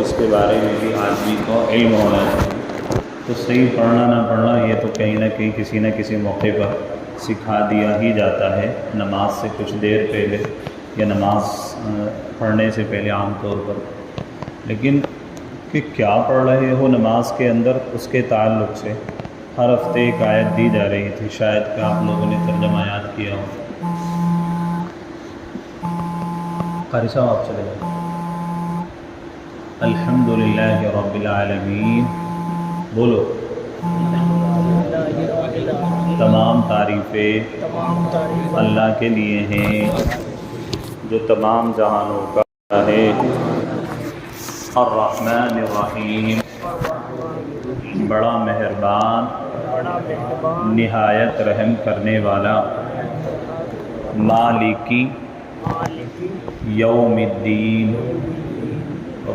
اس کے بارے میں بھی آدمی کو علم ہونا چاہیے۔ تو صحیح پڑھنا نہ پڑھنا یہ تو کہیں نہ کہیں کسی نہ کسی موقع پر سکھا دیا ہی جاتا ہے، نماز سے کچھ دیر پہلے یا نماز پڑھنے سے پہلے عام طور پر۔ لیکن کہ کیا پڑھ رہے ہو نماز کے اندر، اس کے تعلق سے ہر ہفتے ایک آیت دی جا رہی تھی، شاید کہ آپ لوگوں نے ترجمہ یاد کیا ہو۔ قاری صاحب آپ چلے جائیں۔ الحمدللہ رب العالمین، بولو۔ تمام تعریفیں اللہ کے لیے ہیں جو تمام جہانوں کا ہے، الرحمن الرحیم، بڑا مہربان نہایت رحم کرنے والا، مالکی یوم الدین،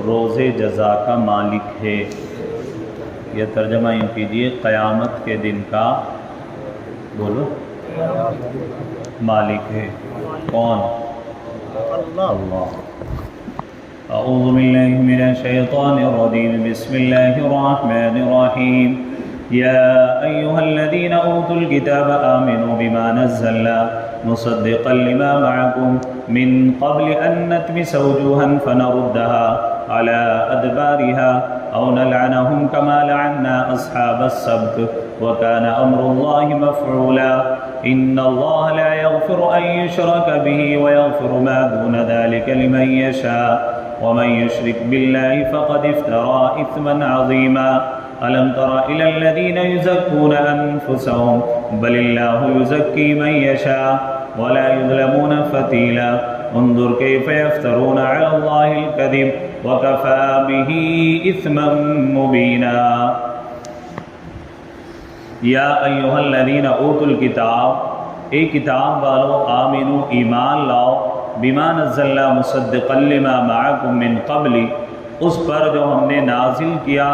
روز جزا کا مالک ہے۔ یہ ترجمہ یوں کیجئے، قیامت کے دن کا بولو مالک ہے۔ کون؟ اللہ۔ اعوذ باللہ من الشیطان الرجیم، بسم اللہ الرحمن الرحیم، یا ایہا الذین اوتوا الکتاب آمنوا بما نزلنا مصدقا لما معکم من قبل ان نطمس وجوہا فنردها على ادبارها او نلعنهم كما لعنا اصحاب السبت وكان امر الله مفعولا ان الله لا يغفر ان يشرك به ويغفر ما دون ذلك لمن يشاء ومن يشرك بالله فقد افترى اثما عظيما الم تر الى الذين يزكون انفسهم بل الله يزكي من يشاء ولا يظلمون فتيلا انظر كيف يفترون على الله الكذب وكفى به اثما مبينا یا ایھا الذین اوتوا الکتاب، اے کتاب والو، آمنو ایمان لاؤ، بما نزلنا مصدقا لما معکم من قبل، اس پر جو ہم نے نازل کیا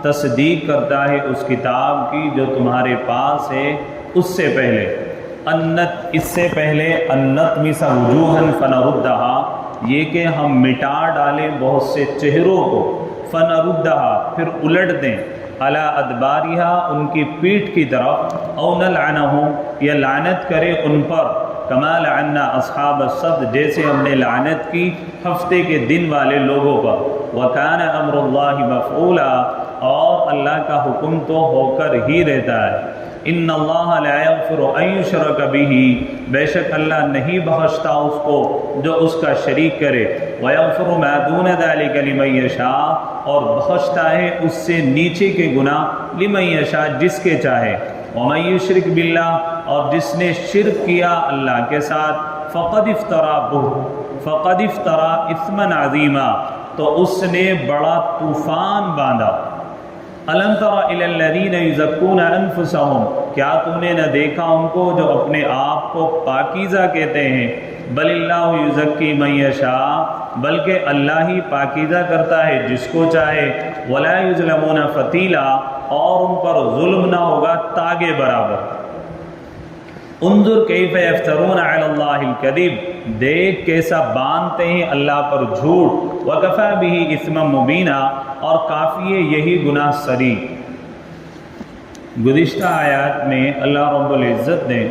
تصدیق کرتا ہے اس کتاب کی جو تمہارے پاس ہے اس سے پہلے، اس سے پہلے نطمس وجوہا فنردها، یہ کہ ہم مٹا ڈالیں بہت سے چہروں کو، فنردها پھر الٹ دیں، علی ادبارها ان کی پیٹھ کی طرف، او نلعنہم یا لعنت کرے ان پر، کما لعنا اصحاب السبت جیسے ہم نے لعنت کی ہفتے کے دن والے لوگوں پر، وکان امر اللہ مفعولا اور اللہ کا حکم تو ہو کر ہی رہتا ہے، ان اللہ لا یغفر ان یشرک بہ، بے شک اللہ نہیں بخشتا اس کو جو اس کا شریک کرے، ویغفر ما دون ذلک لمن یشاء اور بخشتا ہے اس سے نیچے کے گناہ، لمن یشاء جس کے چاہے، ومن یشرک باللہ اور جس نے شرک کیا اللہ کے ساتھ، فقد افترا اثما عظیما تو اس نے بڑا طوفان باندھا۔ الم تر الی الذین یزکون انفسہم، کیا تو نے نہ دیکھا ان کو جو اپنے آپ کو پاکیزہ کہتے ہیں، بل اللہ یزکی من یشاء بلکہ اللہ ہی پاکیزہ کرتا ہے جس کو چاہے، ولا یظلمون فتیلا اور ان پر ظلم نہ ہوگا تاگے برابر۔ انظر کیف یفترون علی اللہ الکذب، دیکھ کیسا باندھتے ہیں اللہ پر جھوٹ، وکفی بہ اثما مبینا اور کافی ہے یہی گناہ سری۔ گزشتہ آیات میں اللہ رب العزت نے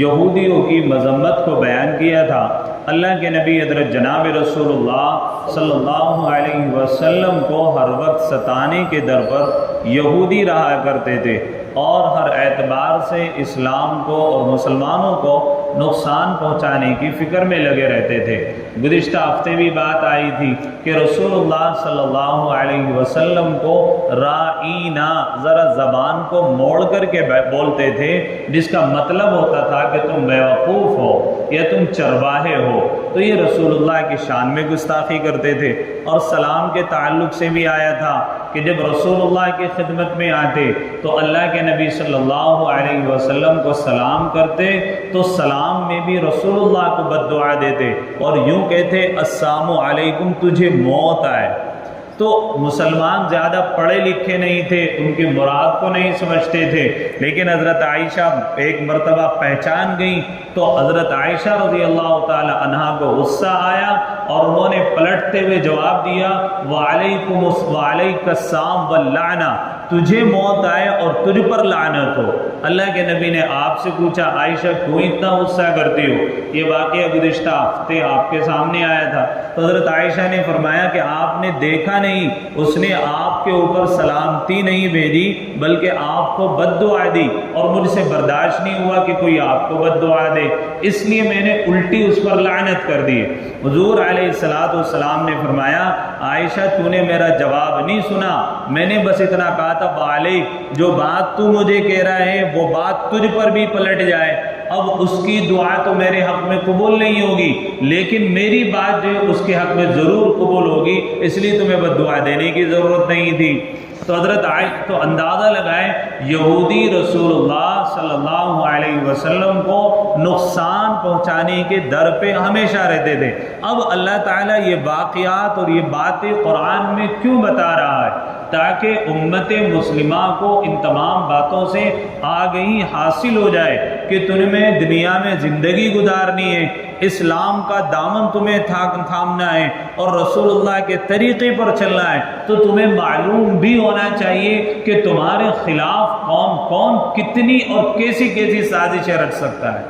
یہودیوں کی مذمت کو بیان کیا تھا۔ اللہ کے نبی حضرت جناب رسول اللہ صلی اللہ علیہ وسلم کو ہر وقت ستانے کے در پر یہودی رہا کرتے تھے اور ہر اعتبار سے اسلام کو اور مسلمانوں کو نقصان پہنچانے کی فکر میں لگے رہتے تھے۔ گزشتہ ہفتے بھی بات آئی تھی کہ رسول اللہ صلی اللہ علیہ وسلم کو رائینا، ذرا زبان کو موڑ کر کے بولتے تھے، جس کا مطلب ہوتا تھا کہ تم بیوقوف ہو یا تم چرواہے ہو۔ تو یہ رسول اللہ کی شان میں گستاخی کرتے تھے۔ اور سلام کے تعلق سے بھی آیا تھا کہ جب رسول اللہ کی خدمت میں آتے تو اللہ کے نبی صلی اللہ علیہ وسلم کو سلام کرتے تو سلام میں بھی رسول اللہ کو بد دعا دیتے اور یوں کہتے السلام علیکم، تجھے موت آئے۔ تو مسلمان زیادہ پڑھے لکھے نہیں تھے، ان کی مراد کو نہیں سمجھتے تھے، لیکن حضرت عائشہ ایک مرتبہ پہچان گئیں تو حضرت عائشہ رضی اللہ تعالی عنہا کو غصہ آیا اور انہوں نے پلٹتے ہوئے جواب دیا وعلیک السلام واللعنہ، تجھے موت آئے اور تجھ پر لعنت ہو۔ اللہ کے نبی نے آپ سے پوچھا عائشہ کیوں اتنا غصہ کرتی ہو؟ یہ واقعہ گزشتہ ہفتے آپ کے سامنے آیا تھا۔ تو حضرت عائشہ نے فرمایا کہ آپ نے دیکھا نہیں، اس نے آپ کے اوپر سلامتی نہیں بھیجی بلکہ آپ کو بد دعا دی، اور مجھ سے برداشت نہیں ہوا کہ کوئی آپ کو بد دعا دے، اس لیے میں نے الٹی اس پر لعنت کر دی۔ حضور علیہ السلام نے فرمایا عائشہ تو نے میرا جواب نہیں سنا، میں نے بس اتنا کہا تھا وعلیک، جو بات تو مجھے کہہ رہا ہے وہ بات تجھ پر بھی پلٹ جائے، اب اس کی دعا تو میرے حق میں قبول نہیں ہوگی، لیکن میری بات جو ہے اس کے حق میں ضرور قبول ہوگی، اس لیے تمہیں بد دعا دینے کی ضرورت نہیں تھی۔ تو حضرت تو اندازہ لگائیں یہودی رسول اللہ صلی اللہ علیہ وسلم کو نقصان پہنچانے کے در پہ ہمیشہ رہتے تھے۔ اب اللہ تعالیٰ یہ واقعات اور یہ باتیں قرآن میں کیوں بتا رہا ہے؟ تاکہ امت مسلمہ کو ان تمام باتوں سے آگہی حاصل ہو جائے کہ تمہیں دنیا میں زندگی گزارنی ہے، اسلام کا دامن تمہیں تھامنا ہے اور رسول اللہ کے طریقے پر چلنا ہے، تو تمہیں معلوم بھی ہونا چاہیے کہ تمہارے خلاف کون کتنی اور کیسی کیسی سازشیں رچ سکتا ہے۔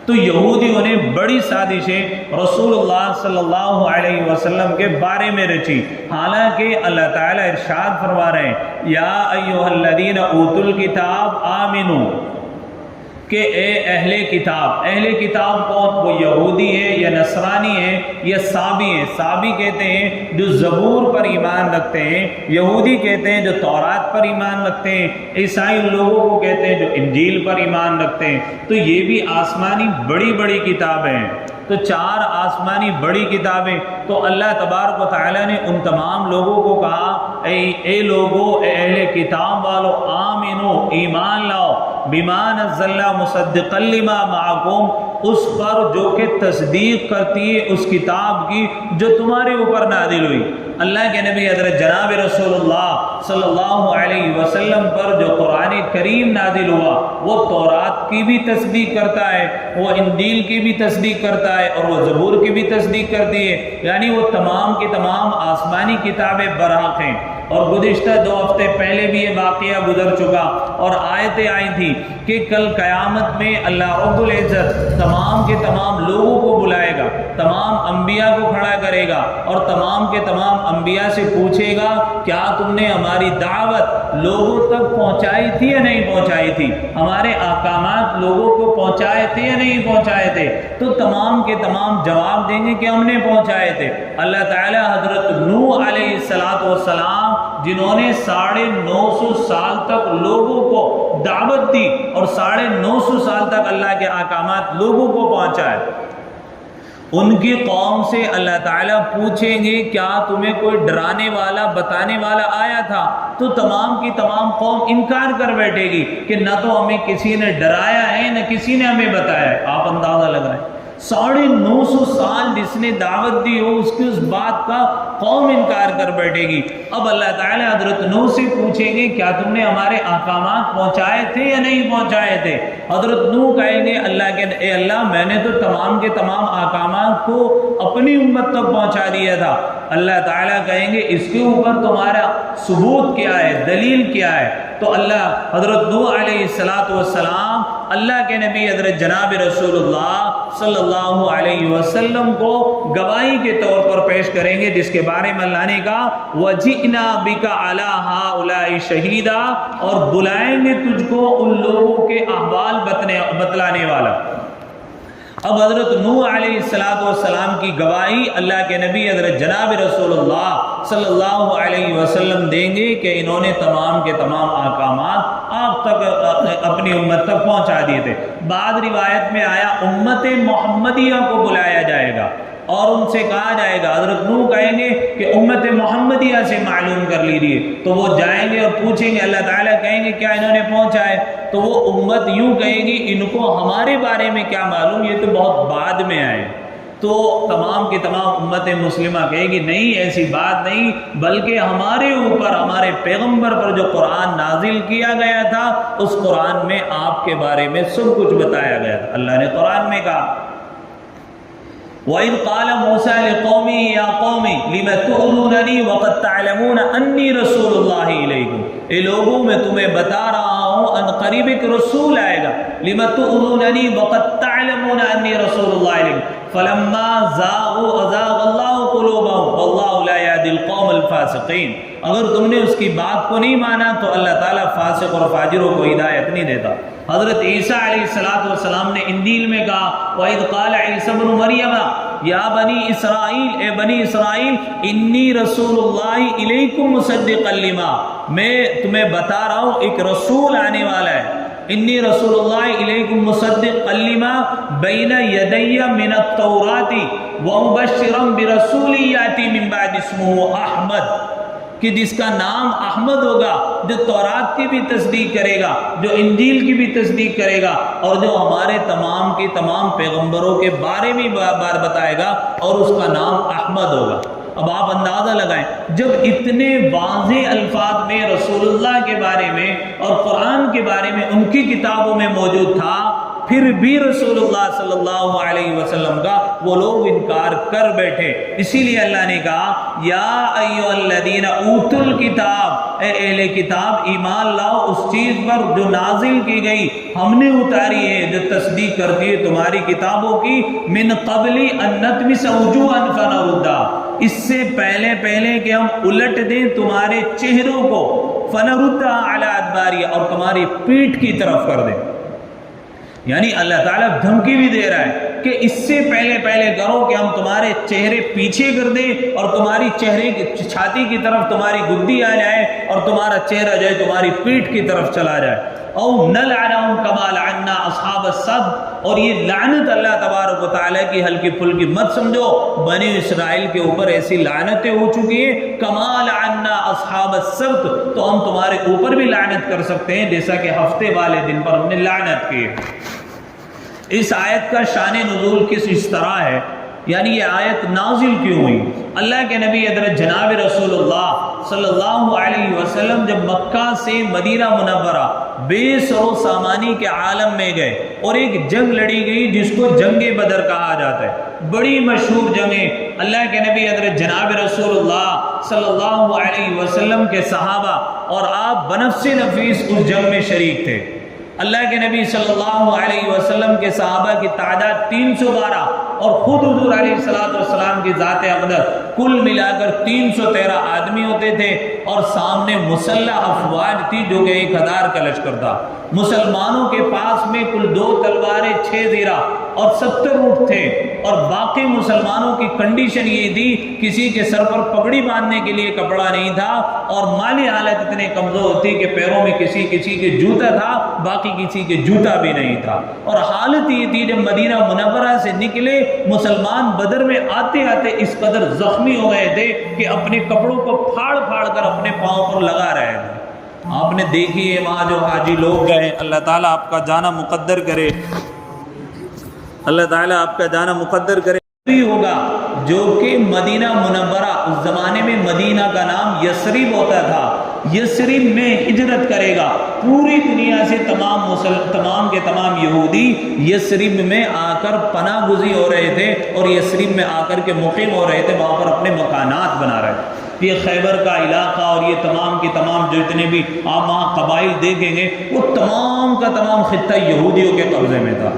تو یہودیوں نے بڑی سازشیں رسول اللہ صلی اللہ علیہ وسلم کے بارے میں رچی، حالانکہ اللہ تعالیٰ ارشاد فرما رہے ہیں یا ایھا الذین اوتوا الکتاب آمنو، کہ اے اہل کتاب کون؟ وہ یہودی ہے یا نصرانی ہے یا صابی ہے۔ صابی کہتے ہیں جو زبور پر ایمان رکھتے ہیں، یہودی کہتے ہیں جو تورات پر ایمان رکھتے ہیں، عیسائی ان لوگوں کو کہتے ہیں جو انجیل پر ایمان رکھتے ہیں۔ تو یہ بھی آسمانی بڑی بڑی کتابیں ہیں، تو 4 آسمانی بڑی کتابیں۔ تو اللہ تبارک و تعالیٰ نے ان تمام لوگوں کو کہا اے لوگو، اے اہل کتاب والو، آمنو، ایمان لاؤ، بما نزلنا مصدقا لما معکم، اس پر جو کہ تصدیق کرتی ہے اس کتاب کی جو تمہارے اوپر نازل ہوئی۔ اللہ کے نبی حضرت جناب رسول اللہ صلی اللہ علیہ وسلم پر جو قرآن کریم نازل ہوا وہ تورات کی بھی تصدیق کرتا ہے، وہ انجیل کی بھی تصدیق کرتا ہے، اور وہ زبور کی بھی تصدیق کرتی ہے، یعنی وہ تمام کی تمام آسمانی کتابیں برحق ہیں۔ اور گزشتہ 2 ہفتے پہلے بھی یہ واقعہ گزر چکا اور آیتیں آئی تھی کہ کل قیامت میں اللہ رب العزت تمام کے تمام لوگوں کو بلائے گا، تمام انبیاء کو کھڑا کرے گا اور تمام کے تمام انبیاء سے پوچھے گا کیا تم نے ہماری دعوت لوگوں تک پہنچائی تھی یا نہیں پہنچائی تھی، ہمارے احکامات لوگوں کو پہنچائے تھے یا نہیں پہنچائے تھے؟ تو تمام کے تمام جواب دیں گے کہ ہم نے پہنچائے تھے۔ اللہ تعالیٰ حضرت نوح علیہ السلام جنہوں نے 950 سال تک لوگوں کو دعوت دی اور 950 سال تک اللہ کے احکامات لوگوں کو پہنچائے، ان کی قوم سے اللہ تعالیٰ پوچھیں گے کیا تمہیں کوئی ڈرانے والا بتانے والا آیا تھا؟ تو تمام کی تمام قوم انکار کر بیٹھے گی کہ نہ تو ہمیں کسی نے ڈرایا ہے نہ کسی نے ہمیں بتایا ہے۔ آپ اندازہ لگ رہے ہیں 950 سال جس نے دعوت دی ہو اس کی اس بات کا قوم انکار کر بیٹھے گی۔ اب اللہ تعالیٰ حضرت نوح سے پوچھیں گے کیا تم نے ہمارے احکامات پہنچائے تھے یا نہیں پہنچائے تھے؟ حضرت نوح کہیں گے اے اللہ میں نے تو تمام کے تمام احکامات کو اپنی امت تک پہنچا دیا تھا۔ اللہ تعالیٰ کہیں گے اس کے اوپر تمہارا ثبوت کیا ہے، دلیل کیا ہے؟ تو اللہ حضرت نوح علیہ السلام اللہ کے نبی حضرت جناب رسول اللہ صلی اللہ علیہ وسلم کو گواہی کے طور پر پیش کریں گے، جس کے بارے میں اللہ نے کہا وَجِئْنَا بِكَ عَلَىٰ هَٰؤُلَاءِ شَهِيدًا، اور بلائیں گے تجھ کو ان لوگوں کے احوال بتلانے والا۔ اب حضرت نوح علیہ السلام کی گواہی اللہ کے نبی حضرت جناب رسول اللہ صلی اللہ علیہ وسلم دیں گے کہ انہوں نے تمام کے تمام احکامات آپ تک اپنی امت تک پہنچا دیے تھے۔ بعد روایت میں آیا امت محمدیہ کو بلایا جائے گا اور ان سے کہا جائے گا، حضرت نوح کہیں گے کہ امت محمدیہ سے معلوم کر لیجیے، تو وہ جائیں گے اور پوچھیں گے، اللہ تعالیٰ کہیں گے کیا انہوں نے پہنچائے؟ تو وہ امت یوں کہے گی ان کو ہمارے بارے میں کیا معلوم، یہ تو بہت بعد میں آئے۔ تو تمام کی تمام امت مسلمہ کہے گی نہیں، ایسی بات نہیں، بلکہ ہمارے اوپر ہمارے پیغمبر پر جو قرآن نازل کیا گیا تھا اس قرآن میں آپ کے بارے میں سب کچھ بتایا گیا تھا۔ اللہ نے قرآن میں کہا وَإِذْ قَالَ مُوسَىٰ لِقَوْمِهِ يَا قَوْمِ لِمَ تُؤْذُونَنِي وَقَدْ تَعْلَمُونَ أَنِّي رَسُولُ اللَّهِ إِلَيْكُمْ، اے لوگوں میں تمہیں بتا رہا ہوں ان قریب ایک رسول آئے گا، لِمَ تُؤْذُونَنِي وَقَدْ تَعْلَمُونَ أَنِّي رَسُولُ اللَّهِ إِلَيْكُمْ فَلَمَّا زَاغُوا أَزَاغَ اللَّهُ قُلُوبَهُمْ وَاللَّهُ لَا يَهْدِي الْقَوْمَ الْفَاسِقِينَ۔ اگر تم نے اس کی بات کو نہیں مانا تو اللہ تعالیٰ فاسق اور فاجروں کو ہدایت نہیں دیتا۔ حضرت عیسیٰ علیہ السلام نے انجیل میں کہا وَإِذْ قَالَ عِيسَى ابْنُ مَرْيَمَ یا بنی اسرائیل، اے بنی اسرائیل، انی رسول اللہ الیکم مصدقا لما، میں تمہیں بتا رہا ہوں ایک رسول آنے والا ہے، انی رسول اللہ الیکم مصدقا لما بین یدی من التوراۃ ومبشرا برسول یاتی من بعد اسمہ احمد، کہ جس کا نام احمد ہوگا، جو تورات کی بھی تصدیق کرے گا، جو انجیل کی بھی تصدیق کرے گا، اور جو ہمارے تمام کی تمام پیغمبروں کے بارے میں بار بتائے گا، اور اس کا نام احمد ہوگا۔ اب آپ اندازہ لگائیں، جب اتنے واضح الفاظ میں رسول اللہ کے بارے میں اور قرآن کے بارے میں ان کی کتابوں میں موجود تھا، پھر بھی رسول اللہ صلی اللہ علیہ وسلم کا وہ لوگ انکار کر بیٹھے۔ اسی لیے اللہ نے کہا یا ایھا الذین اوتوا الکتاب، اے اہل کتاب ایمان لاؤ اس چیز پر جو نازل کی گئی، ہم نے اتاری ہے، جو تصدیق کرتی ہے تمہاری کتابوں کی، من قبل ان نطمس وجوہا فنردھا، اس سے پہلے کہ ہم الٹ دیں تمہارے چہروں کو، فنردھا علی ادبارہا، اور تمہاری پیٹھ کی طرف کر دیں۔ یعنی اللہ تعالیٰ دھمکی بھی دے رہا ہے کہ اس سے پہلے کرو کہ ہم تمہارے چہرے پیچھے کر دیں اور تمہاری چہرے کی چھاتی کی طرف تمہاری گدی آ جائے اور تمہارا چہرہ جو ہے تمہاری پیٹھ کی طرف چلا جائے۔ او نلعنہم کما لعنا اصحاب السبت، اور یہ لعنت اللہ تبارک و تعالیٰ کی ہلکی پھلکی مت سمجھو، بنی اسرائیل کے اوپر ایسی لعنتیں ہو چکی ہیں، کما لعنا اصحاب السبت، تو ہم تمہارے اوپر بھی لعنت کر سکتے ہیں جیسا کہ ہفتے والے دن پر ہم نے لعنت کی۔ اس آیت کا شان نزول کس طرح ہے، یعنی یہ آیت نازل کیوں ہوئی؟ اللہ کے نبی حضرت جناب رسول اللہ صلی اللہ علیہ وسلم جب مکہ سے مدینہ منورہ بے سر و سامانی کے عالم میں گئے اور ایک جنگ لڑی گئی جس کو جنگ بدر کہا جاتا ہے، بڑی مشہور جنگ ہے۔ اللہ کے نبی حضرت جناب رسول اللہ صلی اللہ علیہ وسلم کے صحابہ اور آپ بنفس نفیس اس جنگ میں شریک تھے۔ اللہ کے نبی صلی اللہ علیہ وسلم کے صحابہ کی تعداد 312 اور خود حضور علیہ السلام کی ذات اقدس کل ملا کر 313 آدمی ہوتے تھے، اور سامنے مسلح افواج تھی جو کہ 1000 کا لشکر تھا۔ مسلمانوں کے پاس میں کل 2 تلواریں، 6 زیرہ اور 70 اونٹ تھے، اور باقی مسلمانوں کی کنڈیشن یہ تھی کسی کے سر پر پگڑی باندھنے کے لیے کپڑا نہیں تھا، اور مالی حالت اتنے کمزور تھی کہ پیروں میں کسی کے جوتا تھا، باقی کسی کے جوتا بھی نہیں تھا۔ اور حالت یہ تھی جب مدینہ منورہ سے نکلے مسلمان بدر میں آتے آتے اس قدر زخمی ہو گئے تھے کہ اپنے کپڑوں کو پھاڑ کر اپنے پاؤں پر لگا رہے تھے۔ آپ نے دیکھی ہے وہاں جو حاجی لوگ گئے، اللہ تعالیٰ آپ کا جانا مقدر کرے، اللہ تعالیٰ آپ کا جانا مقدر کرے بھی ہوگا جو کہ مدینہ منورہ، اس زمانے میں مدینہ کا نام یثرب ہوتا تھا، یثرب میں ہجرت کرے گا۔ پوری دنیا سے تمام کے تمام یہودی یثرب میں آ کر پناہ گزین ہو رہے تھے، اور یثرب میں آ کر کے مقیم ہو رہے تھے، وہاں پر اپنے مکانات بنا رہے تھے۔ یہ خیبر کا علاقہ اور یہ تمام کے تمام جو اتنے بھی آپ وہاں قبائل دیکھیں گے وہ تمام کا تمام خطہ یہودیوں کے قبضے میں تھا۔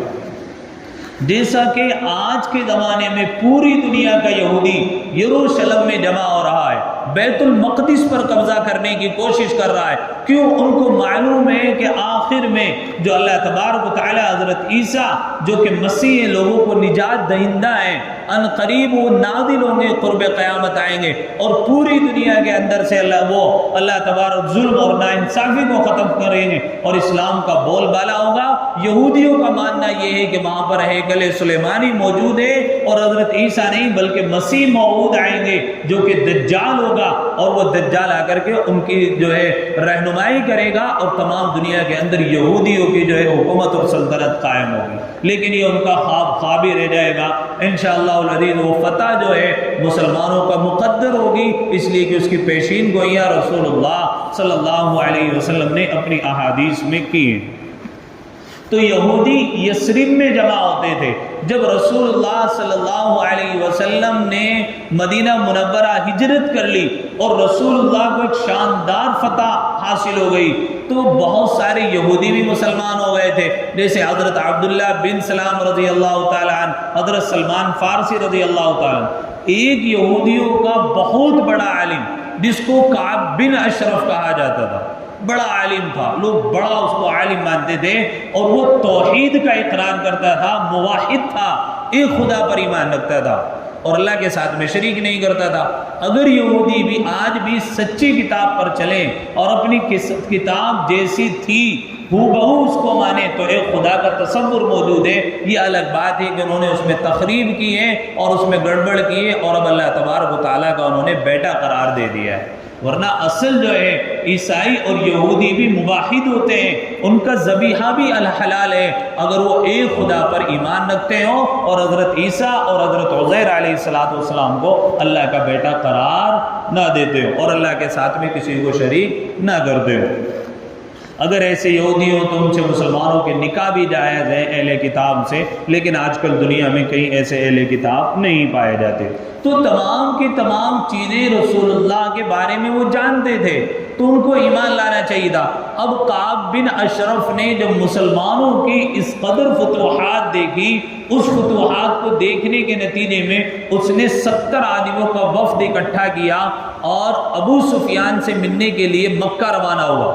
جیسا کہ آج کے زمانے میں پوری دنیا کا یہودی یروشلم میں جمع ہو رہا ہے، بیت المقدس پر قبضہ کرنے کی کوشش کر رہا ہے۔ کیوں؟ ان کو معلوم ہے کہ آخر میں جو اللہ تبارک و تعالی حضرت عیسیٰ جو کہ مسیح لوگوں کو نجات دہندہ ہیں، ان قریب وہ نازل ہوں گے، قرب قیامت آئیں گے، اور پوری دنیا کے اندر سے اللہ تبارک ظلم اور ناانصافی کو ختم کریں گے، اور اسلام کا بول بالا ہوگا۔ یہودیوں کا ماننا یہ ہے کہ وہاں پر ہیکل سلیمانی موجود ہے، اور حضرت عیسیٰ نہیں بلکہ مسیح موعود آئیں گے جو کہ دجال ہوگا اور وہ دجال آ کر کے ان کی جو ہے رہنمائی کرے گا اور تمام دنیا کے اندر یہودیوں کی جو ہے حکومت اور سلطنت قائم ہوگی، لیکن یہ ان کا خواب ہی رہ جائے گا۔ انشاءاللہ العزیز وہ فتح جو ہے مسلمانوں کا مقدر ہوگی، اس لیے کہ اس کی پیشین گوئیاں رسول اللہ صلی اللہ علیہ وسلم نے اپنی احادیث میں کی ہیں۔ تو یہودی یثرب میں جمع ہوتے تھے۔ جب رسول اللہ صلی اللہ علیہ وسلم نے مدینہ منورہ ہجرت کر لی اور رسول اللہ کو ایک شاندار فتح حاصل ہو گئی تو بہت سارے یہودی بھی مسلمان ہو گئے تھے، جیسے حضرت عبداللہ بن سلام رضی اللہ تعالیٰ عنہ، حضرت سلمان فارسی رضی اللہ تعالیٰ عنہ۔ ایک یہودیوں کا بہت بڑا عالم جس کو کعب بن اشرف کہا جاتا تھا، بڑا عالم تھا، لوگ بڑا اس کو عالم مانتے تھے، اور وہ توحید کا اقرار کرتا تھا، موحد تھا، ایک خدا پر ایمان رکھتا تھا اور اللہ کے ساتھ میں شریک نہیں کرتا تھا۔ اگر یہودی بھی آج بھی سچی کتاب پر چلیں اور اپنی کتاب جیسی تھی بہو اس کو مانے تو ایک خدا کا تصور موجود ہے، یہ الگ بات ہے کہ انہوں نے اس میں تخریب کی ہے اور اس میں گڑبڑ کی ہے اور اب اللہ تبارک و تعالیٰ کا انہوں نے بیٹا قرار دے دیا ہے۔ ورنہ اصل جو ہے عیسائی اور یہودی بھی موحد ہوتے ہیں، ان کا ذبیحہ بھی الحلال ہے اگر وہ ایک خدا پر ایمان رکھتے ہوں اور حضرت عیسیٰ اور حضرت عزیر علیہ السلام کو اللہ کا بیٹا قرار نہ دیتے ہو اور اللہ کے ساتھ میں کسی کو شریک نہ کرتے ہو۔ اگر ایسے یہودی ہوں تو ان سے مسلمانوں کے نکاح بھی جائز ہے اہل کتاب سے، لیکن آج کل دنیا میں کہیں ایسے اہل کتاب نہیں پائے جاتے۔ تو تمام کی تمام چیزیں رسول اللہ کے بارے میں وہ جانتے تھے تو ان کو ایمان لانا چاہیے تھا۔ اب کعب بن اشرف نے جب مسلمانوں کی اس قدر فتوحات دیکھی، اس فتوحات کو دیکھنے کے نتیجے میں اس نے 70 آدمیوں کا وفد اکٹھا کیا اور ابو سفیان سے ملنے کے لیے مکہ روانہ ہوا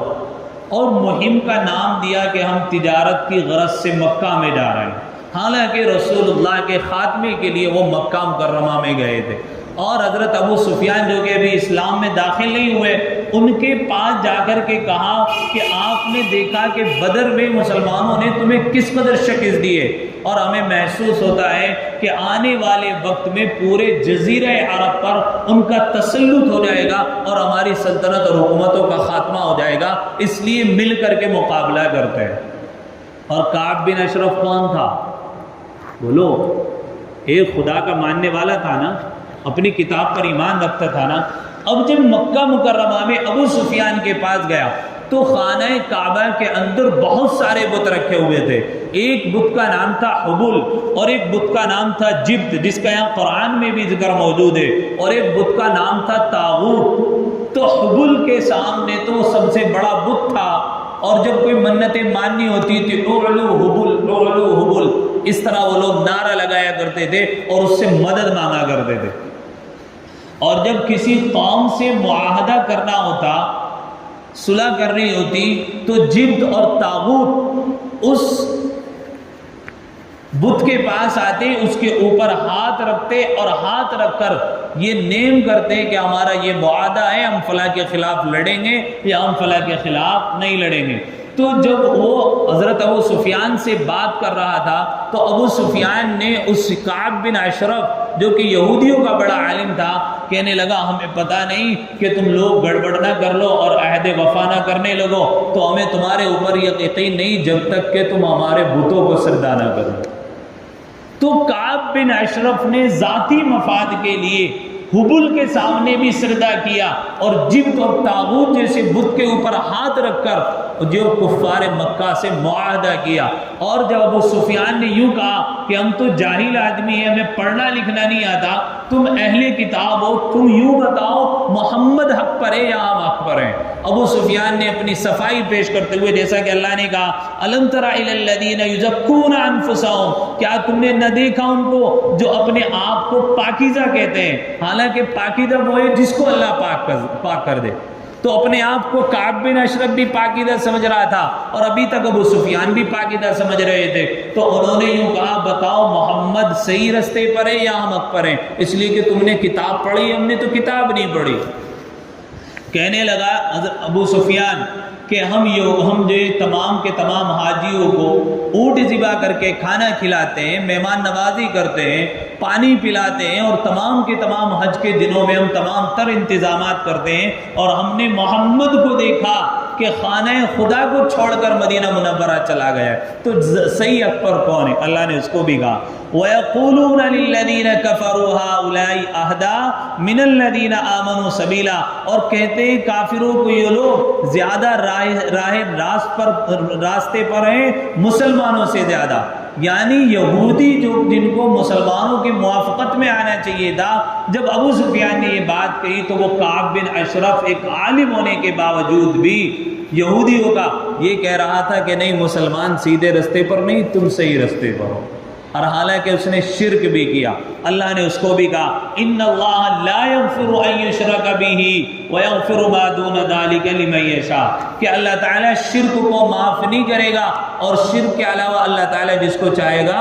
اور مہم کا نام دیا کہ ہم تجارت کی غرض سے مکہ میں جا رہے ہیں۔ حالانکہ رسول اللہ کے خاتمے کے لیے وہ مکہ مکرمہ میں گئے تھے، اور حضرت ابو سفیان جو کہ ابھی اسلام میں داخل نہیں ہوئے، ان کے پاس جا کر کے کہا کہ آپ نے دیکھا کہ بدر میں مسلمانوں نے تمہیں کس قدر شکست دی ہے، اور ہمیں محسوس ہوتا ہے کہ آنے والے وقت میں پورے جزیرہ عرب پر ان کا تسلط ہو جائے گا اور ہماری سلطنت اور حکومتوں کا خاتمہ ہو جائے گا، اس لیے مل کر کے مقابلہ کرتے ہیں۔ اور کعب بن اشرف کون تھا؟ بولو، ایک خدا کا ماننے والا تھا نا، اپنی کتاب پر ایمان رکھتا تھا نا۔ اب جب مکہ مکرمہ میں ابو سفیان کے پاس گیا تو خانہ کعبہ کے اندر بہت سارے بت رکھے ہوئے تھے۔ ایک بت کا نام تھا حبل اور ایک بت کا نام تھا جبت، جس کا یہاں قرآن میں بھی ذکر موجود ہے، اور ایک بت کا نام تھا طاغوت۔ تو حبل کے سامنے تو وہ سب سے بڑا بت تھا، اور جب کوئی منتیں ماننی ہوتی تھی اعلو حبل اعلو حبل، اس طرح وہ لوگ نعرہ لگایا کرتے تھے اور اس سے مدد مانگا کرتے تھے۔ اور جب کسی قوم سے معاہدہ کرنا ہوتا، صلح کرنی ہوتی، تو جبت اور طاغوت اس بت کے پاس آتے، اس کے اوپر ہاتھ رکھتے اور ہاتھ رکھ کر یہ نیم کرتے کہ ہمارا یہ معاہدہ ہے، ہم فلاں کے خلاف لڑیں گے یا ہم فلاں کے خلاف نہیں لڑیں گے۔ تو جب وہ حضرت ابو سفیان سے بات کر رہا تھا تو ابو سفیان نے اس کعب بن اشرف جو کہ یہودیوں کا بڑا عالم تھا کہنے لگا، ہمیں پتہ نہیں کہ تم لوگ گڑبڑ نہ کر لو اور عہد وفا نہ کرنے لگو، تو ہمیں تمہارے اوپر یقین نہیں جب تک کہ تم ہمارے بتوں کو سجدہ نہ کرو۔ تو کعب بن اشرف نے ذاتی مفاد کے لیے حبل کے سامنے بھی سجدہ کیا اور جبت اور طاغوت جیسے بت کے اوپر ہاتھ رکھ کر جو کفار مکہ سے معاہدہ کیا۔ اور جب ابو سفیان نے یوں کہا کہ ہم تو جاہل آدمی ہیں، ہمیں پڑھنا لکھنا نہیں آتا، تم اہل کتاب ہو، تم یوں بتاؤ محمد حق پر ہے یا ہم حق پر ہیں؟ ابو سفیان نے اپنی صفائی پیش کرتے ہوئے جیسا کہ اللہ نے کہا الم تر الی الذین یزکون انفسهم، کیا تم نے نہ دیکھا ان کو جو اپنے آپ کو پاکیزہ کہتے ہیں، حالانکہ پاکیزہ وہ ہے جس کو اللہ پاک کر دے۔ تو اپنے آپ کو کعب بن اشرف بھی پاکیزہ سمجھ رہا تھا اور ابھی تک ابو سفیان بھی پاکیزہ سمجھ رہے تھے۔ تو انہوں نے یوں کہا بتاؤ محمد صحیح رستے پر ہے یا ہم حق پر ہیں؟ اس لیے کہ تم نے کتاب پڑھی، ہم نے تو کتاب نہیں پڑھی۔ کہنے لگا حضرت ابو سفیان کہ ہم جو تمام کے تمام حاجیوں کو اونٹ ذبح کر کے کھانا کھلاتے ہیں، مہمان نوازی کرتے ہیں، پانی پلاتے ہیں، اور تمام کے تمام حج کے دنوں میں ہم تمام تر انتظامات کرتے ہیں، اور ہم نے محمد کو دیکھا کہ خانہ خدا کو چھوڑ کر مدینہ منورہ چلا گیا ہے، تو صحیح اکبر کون ہے؟ اللہ نے اس کو بھی کہا وَيَقُولُونَ لِلَّذِينَ كَفَرُوا هَؤُلَاءِ أَهْدَىٰ مِنَ الَّذِينَ آمَنُوا سَبِيلًا، اور کہتے ہیں کافروں کو یہ لوگ زیادہ راستے پر ہیں مسلمانوں سے زیادہ، یعنی یہودی جن کو مسلمانوں کی موافقت میں آنا چاہیے تھا، جب ابو سفیان نے یہ بات کہی تو وہ کعب بن اشرف ایک عالم ہونے کے باوجود بھی یہودیوں کا یہ کہہ رہا تھا کہ نہیں، مسلمان سیدھے رستے پر نہیں، تم صحیح رستے پر ہو، اور حالانکہ اس نے شرک بھی کیا۔ اللہ نے اس کو بھی کہا ان اللہ لا یغفر ان یشرک بہ ویغفر ما دون ذلک لمن یشاء، کہ اللہ تعالیٰ شرک کو معاف نہیں کرے گا، اور شرک کے علاوہ اللہ تعالیٰ جس کو چاہے گا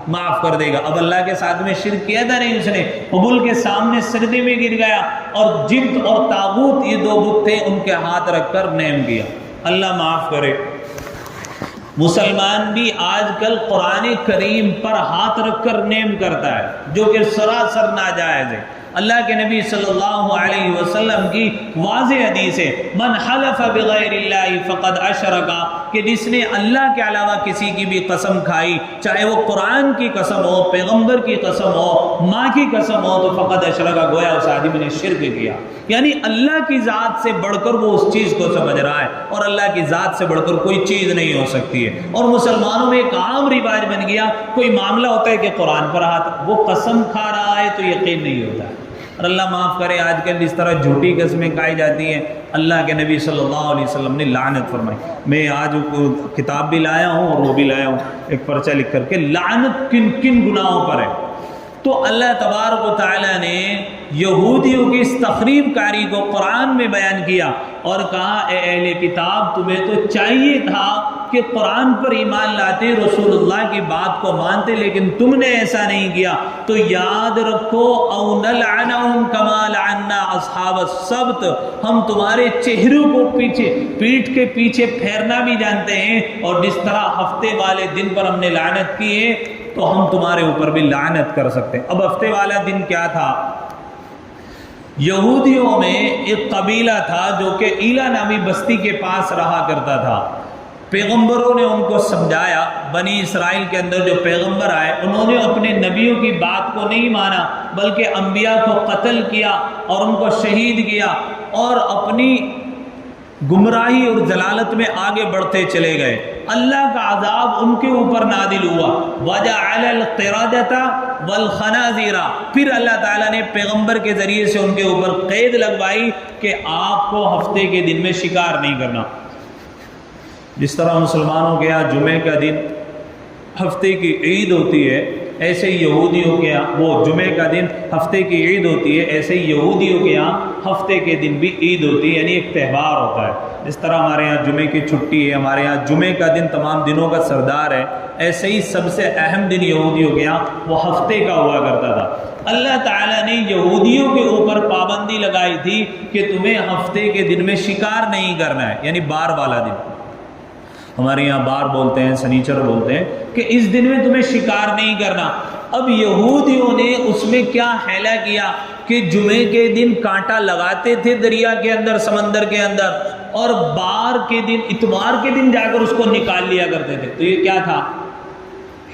معاف کر دے گا۔ اب اللہ کے ساتھ میں شرک کیا تھا نہیں، اس نے قبول کے سامنے سجدے میں گر گیا، اور جبت اور طاغوت یہ دو بت تھے، ان کے ہاتھ رکھ کر نیم کیا۔ اللہ معاف کرے۔ مسلمان بھی آج کل قرآن کریم پر ہاتھ رکھ کر نیم کرتا ہے، جو کہ سراسر ناجائز ہے۔ اللہ کے نبی صلی اللہ علیہ وسلم کی واضح حدیث ہے من حلف بغیر اللہ فقد اشرک، کہ جس نے اللہ کے علاوہ کسی کی بھی قسم کھائی، چاہے وہ قرآن کی قسم ہو، پیغمبر کی قسم ہو، ماں کی قسم ہو، تو فقد اشرک، گویا اس آدمی نے شرک کیا۔ یعنی اللہ کی ذات سے بڑھ کر وہ اس چیز کو سمجھ رہا ہے، اور اللہ کی ذات سے بڑھ کر کوئی چیز نہیں ہو سکتی ہے۔ اور مسلمانوں میں ایک عام رواج بن گیا، کوئی معاملہ ہوتا ہے کہ قرآن پر ہاتھ، وہ قسم کھا رہا ہے تو یقین نہیں ہوتا ہے۔ اور اللہ معاف کرے، آج کل اس طرح جھوٹی قسمیں کھائی جاتی ہیں۔ اللہ کے نبی صلی اللہ علیہ وسلم نے لعنت فرمائی۔ میں آج کتاب بھی لایا ہوں اور وہ بھی لایا ہوں، ایک پرچہ لکھ کر کے لعنت کن کن گناہوں پر ہے۔ تو اللہ تبارک و تعالیٰ نے یہودیوں کی اس تخریب کاری کو قرآن میں بیان کیا اور کہا اے اہل کتاب، تمہیں تو چاہیے تھا کہ قرآن پر ایمان لاتے، رسول اللہ کی بات کو مانتے، لیکن تم نے ایسا نہیں کیا۔ تو یاد رکھو او نلعنہم کما لعنا اصحاب السبت، ہم تمہارے چہروں کو پیٹھ کے پیچھے پھیرنا بھی جانتے ہیں، اور جس طرح ہفتے والے دن پر ہم نے لعنت کی ہے تو ہم تمہارے اوپر بھی لعنت کر سکتے ہیں۔ اب ہفتے والا دن کیا تھا؟ یہودیوں میں ایک قبیلہ تھا جو کہ ایلا نامی بستی کے پاس رہا کرتا تھا۔ پیغمبروں نے ان کو سمجھایا، بنی اسرائیل کے اندر جو پیغمبر آئے انہوں نے اپنے نبیوں کی بات کو نہیں مانا، بلکہ انبیاء کو قتل کیا اور ان کو شہید کیا، اور اپنی گمراہی اور ضلالت میں آگے بڑھتے چلے گئے۔ اللہ کا عذاب ان کے اوپر نازل ہوا، وَجَعَلَ الْقِرَدَةَ وَالْخَنَازِيرَ، پھر اللہ تعالیٰ نے پیغمبر کے ذریعے سے ان کے اوپر قید لگوائی کہ آپ کو ہفتے کے دن میں شکار نہیں کرنا۔ جس طرح مسلمانوں کے یہاں جمعے کا دن ہفتے کی عید ہوتی ہے، ایسے ہی یہودیوں کے یہاں وہ جمعے کا دن ہفتے کی عید ہوتی ہے، ایسے ہی یہودیوں کے یہاں ہفتے کے دن بھی عید ہوتی ہے، یعنی ایک تہوار ہوتا ہے۔ جس طرح ہمارے یہاں جمعے کی چھٹی ہے، ہمارے یہاں جمعے کا دن تمام دنوں کا سردار ہے، ایسے ہی سب سے اہم دن یہودیوں کے یہاں وہ ہفتے کا ہوا کرتا تھا۔ اللہ تعالیٰ نے یہودیوں کے اوپر پابندی لگائی تھی کہ تمہیں ہفتے کے دن میں شکار نہیں کرنا ہے، یعنی بار والا دن۔ ہمارے یہاں بار بولتے ہیں، سنیچر بولتے ہیں، کہ اس دن میں تمہیں شکار نہیں کرنا۔ اب یہودیوں نے اس میں کیا حیلہ کیا کہ جمعے کے دن کانٹا لگاتے تھے دریا کے اندر، سمندر کے اندر، اور بار کے دن، اتوار کے دن جا کر اس کو نکال لیا کرتے تھے۔ تو یہ کیا تھا؟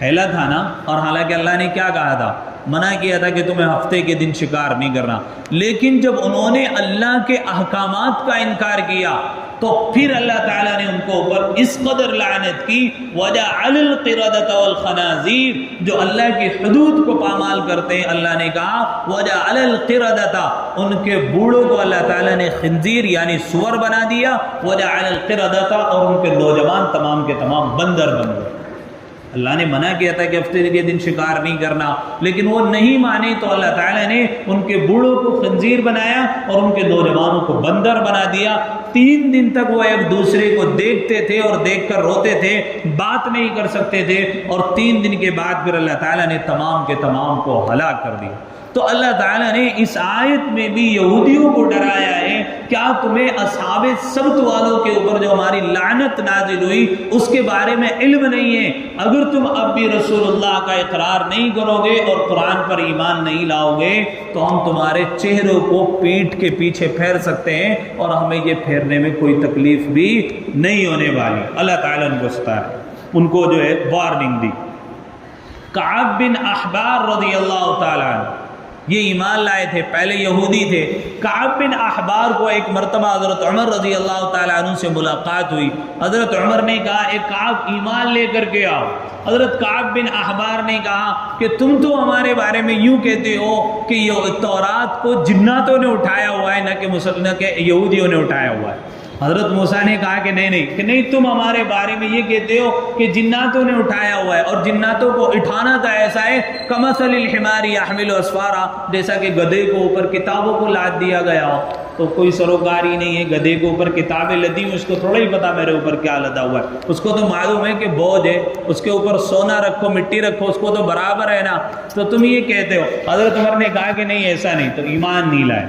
حیلہ تھا نا۔ اور حالانکہ اللہ نے کیا کہا تھا؟ منع کیا تھا کہ تمہیں ہفتے کے دن شکار نہیں کرنا۔ لیکن جب انہوں نے اللہ کے احکامات کا انکار کیا تو پھر اللہ تعالیٰ نے ان کو اوپر اس قدر لعنت کی، وَجَعَلَ الْقِرَدَةَ وَالْخَنَازِيرَ، جو اللہ کی حدود کو پامال کرتے ہیں۔ اللہ نے کہا وَجَعَلَ الْقِرَدَةَ، ان کے بوڑھوں کو اللہ تعالیٰ نے خنزیر یعنی سور بنا دیا، وَجَعَلَ الْقِرَدَةَ، اور ان کے نوجوان تمام کے تمام بندر بن گئے۔ اللہ نے منع کیا تھا کہ ہفتے کے دن شکار نہیں کرنا، لیکن وہ نہیں مانے تو اللہ تعالیٰ نے ان کے بوڑھوں کو خنزیر بنایا اور ان کے نوجوانوں کو بندر بنا دیا۔ 3 دن تک وہ ایک دوسرے کو دیکھتے تھے اور دیکھ کر روتے تھے، بات نہیں کر سکتے تھے، اور 3 دن کے بعد پھر اللہ تعالیٰ نے تمام کے تمام کو ہلاک کر دیا۔ تو اللہ تعالیٰ نے اس آیت میں بھی یہودیوں کو ڈرایا ہے کہ کیا تمہیں اصحاب سبت والوں کے اوپر جو ہماری لعنت نازل ہوئی اس کے بارے میں علم نہیں ہے؟ اگر تم اب بھی رسول اللہ کا اقرار نہیں کرو گے اور قرآن پر ایمان نہیں لاؤ گے تو ہم تمہارے چہروں کو پیٹھ کے پیچھے پھیر سکتے ہیں اور ہمیں یہ پھیرنے میں کوئی تکلیف بھی نہیں ہونے والی۔ اللہ تعالیٰ ان کو ستائے، ان کو جو ہے وارننگ دی۔ کعب بن احبار رضی اللہ تعالیٰ عنہ یہ ایمان لائے تھے، پہلے یہودی تھے۔ کعب بن احبار کو ایک مرتبہ حضرت عمر رضی اللہ تعالیٰ عنہ سے ملاقات ہوئی۔ حضرت عمر نے کہا اے کعب ایمان لے کر کے آؤ۔ حضرت کعب بن احبار نے کہا کہ تم تو ہمارے بارے میں یوں کہتے ہو کہ یہ تورات کو جناتوں نے اٹھایا ہوا ہے، نہ کہ یہودیوں نے اٹھایا ہوا ہے۔ حضرت موسیٰ نے کہا کہ نہیں تم ہمارے بارے میں یہ کہتے ہو کہ جناتوں نے اٹھایا ہوا ہے، اور جناتوں کو اٹھانا تھا ایسا ہے کمثل الحمار یحمل اسفارا، جیسا کہ گدھے کو اوپر کتابوں کو لاد دیا گیا ہو۔ تو کوئی سروکاری نہیں ہے، گدھے کے اوپر کتابیں لدی ہوئی، اس کو تھوڑا ہی پتا میرے اوپر کیا لدا ہوا ہے، اس کو تو معلوم ہے کہ بوجھ ہے، اس کے اوپر سونا رکھو مٹی رکھو اس کو تو برابر ہے نا، تو تم یہ کہتے ہو۔ حضرت عمر نے کہا کہ نہیں ایسا نہیں، تو ایمان نہیں لائے۔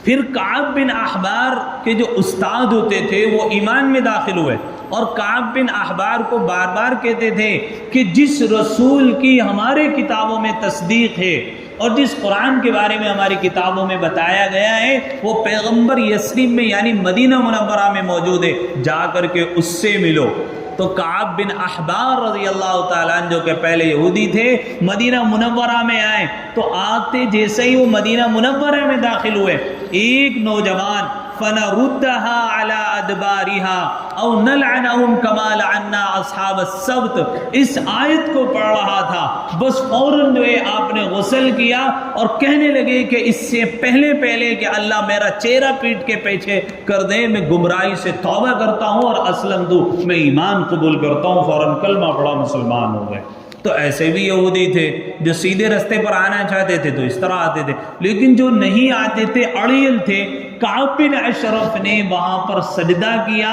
پھر کعب بن احبار کے جو استاد ہوتے تھے وہ ایمان میں داخل ہوئے، اور کعب بن احبار کو بار بار کہتے تھے کہ جس رسول کی ہمارے کتابوں میں تصدیق ہے اور جس قرآن کے بارے میں ہماری کتابوں میں بتایا گیا ہے وہ پیغمبر یثرب میں یعنی مدینہ منورہ میں موجود ہے، جا کر کے اس سے ملو۔ تو کعب بن احبار رضی اللہ تعالیٰ عنہ جو کہ پہلے یہودی تھے مدینہ منورہ میں آئے، تو آتے جیسے ہی وہ مدینہ منورہ میں داخل ہوئے، ایک نوجوان فَنَرُدَّهَا عَلَىٰ أَدْبَارِهَا أَوْ نَلْعَنَهُمْ كَمَا لَعَنَّا أَصْحَابَ السَّبْتِ، اس آیت کو پڑھ رہا تھا، بس فوراً جو ہے آپ نے غسل کیا اور کہنے لگے کہ اس سے پہلے کہ اللہ میرا چہرہ پیٹ کے پیچھے کر دے، میں گمراہی سے توبہ کرتا ہوں اور اسلمت، میں ایمان قبول کرتا ہوں، فوراً کلمہ پڑھا مسلمان ہو گئے۔ تو ایسے بھی یہودی تھے جو سیدھے رستے پر آنا چاہتے تھے تو اس طرح آتے تھے، لیکن جو نہیں آتے تھے اڑیل تھے۔ کعب بن اشرف نے وہاں پر سجدہ کیا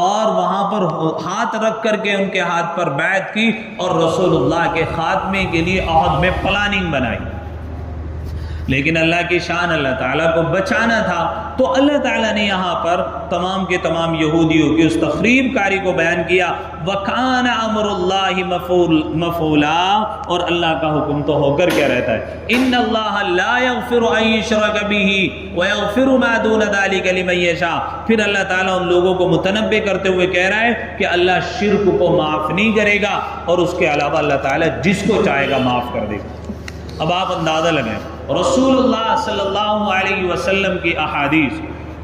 اور وہاں پر ہاتھ رکھ کر کے ان کے ہاتھ پر بیعت کی اور رسول اللہ کے خاتمے کے لیے عہد میں پلاننگ بنائی۔ لیکن اللہ کی شان اللہ تعالیٰ کو بچانا تھا، تو اللہ تعالیٰ نے یہاں پر تمام کے تمام یہودیوں کی اس تخریب کاری کو بیان کیا۔ وَكَانَ أَمْرُ اللَّهِ مَفْعُولًا، اور اللہ کا حکم تو ہو کر کیا رہتا ہے، إِنَّ اللَّهَ لَا يَغْفِرُ أَن يُشْرَكَ بِهِ وَيَغْفِرُ مَا دُونَ ذَلِكَ لِمَن يَشَاءُ۔ پھر اللہ تعالیٰ ان لوگوں کو متنبہ کرتے ہوئے کہہ رہا ہے کہ اللہ شرک کو معاف نہیں کرے گا، اور اس کے علاوہ اللہ تعالیٰ جس کو چاہے گا معاف کر دے گا۔ اب آپ اندازہ لگائیں رسول اللہ صلی اللہ علیہ وسلم کی احادیث،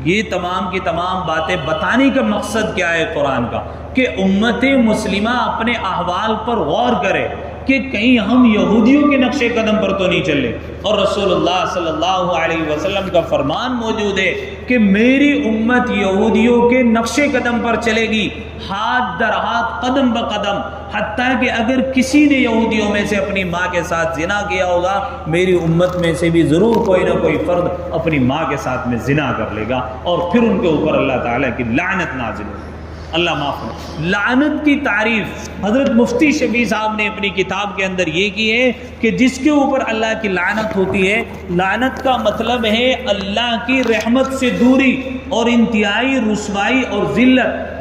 یہ تمام کی تمام باتیں بتانے کا مقصد کیا ہے قرآن کا، کہ امت مسلمہ اپنے احوال پر غور کرے کہ کہیں ہم یہودیوں کے نقش قدم پر تو نہیں چلے۔ اور رسول اللہ صلی اللہ علیہ وسلم کا فرمان موجود ہے کہ میری امت یہودیوں کے نقش قدم پر چلے گی، ہاتھ در ہاتھ قدم بقدم، حتیٰ کہ اگر کسی نے یہودیوں میں سے اپنی ماں کے ساتھ زنا کیا ہوگا، میری امت میں سے بھی ضرور کوئی نہ کوئی فرد اپنی ماں کے ساتھ میں زنا کر لے گا، اور پھر ان کے اوپر اللہ تعالیٰ کی لعنت نازل ہوگی۔ اللہ معاف کرے۔ لعنت کی تعریف حضرت مفتی شفیع صاحب نے اپنی کتاب کے اندر یہ کی ہے کہ جس کے اوپر اللہ کی لعنت ہوتی ہے، لعنت کا مطلب ہے اللہ کی رحمت سے دوری اور انتہائی رسوائی اور ذلت،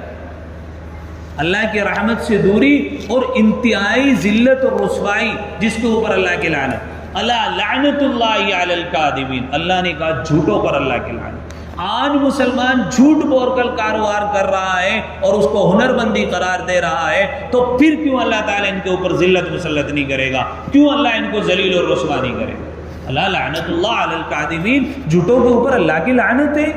اللہ کی رحمت سے دوری اور انتہائی ذلت اور رسوائی، جس کے اوپر اللہ کی لعنت۔ اللہ لعنت اللہ علی الکاذبین، اللہ نے کہا جھوٹوں پر اللہ کی لعنت۔ آج مسلمان جھوٹ بول کر کاروبار کر رہا ہے اور اس کو ہنر بندی قرار دے رہا ہے، تو پھر کیوں اللہ تعالیٰ ان کے اوپر ذلت مسلط نہیں کرے گا؟ کیوں اللہ ان کو ذلیل اور رسوا نہیں کرے گا؟ اللہ لعنت اللہ علی الکاذبین، جھوٹوں کے اوپر اللہ کی لعنت ہے۔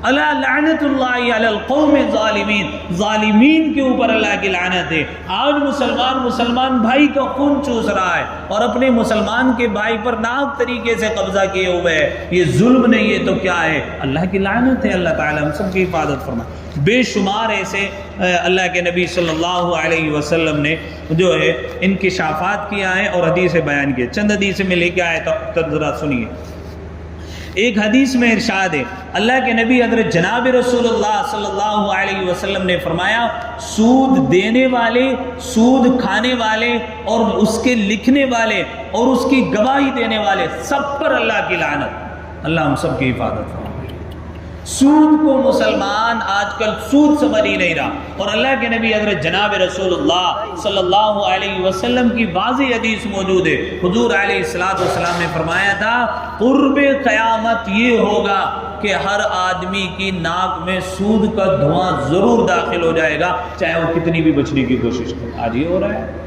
اللہ لعنت اللہ علی القوم الظالمین، ظالمین کے اوپر اللہ کی لعنت ہے۔ آج مسلمان بھائی کا خون چوس رہا ہے اور اپنے مسلمان کے بھائی پر ناحق طریقے سے قبضہ کیے ہوئے ہے، یہ ظلم نہیں ہے تو کیا ہے؟ اللہ کی لعنت ہے۔ اللہ تعالیٰ ہم سب کی حفاظت فرمائے۔ بے شمار ایسے اللہ کے نبی صلی اللہ علیہ وسلم نے جو ہے انکشافات کیا ہے اور حدیث بیان کیے۔ چند حدیث میں لے کے آئے تو ذرا سنیے۔ ایک حدیث میں ارشاد ہے، اللہ کے نبی حضرت جناب رسول اللہ صلی اللہ علیہ وسلم نے فرمایا، سود دینے والے، سود کھانے والے اور اس کے لکھنے والے اور اس کی گواہی دینے والے سب پر اللہ کی لعنت۔ اللہ ہم سب کی حفاظت فرمائے۔ سود کو مسلمان آج کل سود سمجھ ہی نہیں رہا، اور اللہ کے نبی حضرت جناب رسول اللہ صلی اللہ علیہ وسلم کی واضح حدیث موجود ہے۔ حضور علیہ السلام نے فرمایا تھا قرب قیامت یہ ہوگا کہ ہر آدمی کی ناک میں سود کا دھواں ضرور داخل ہو جائے گا، چاہے وہ کتنی بھی بچنے کی کوشش کرے۔ آج یہ ہو رہا ہے،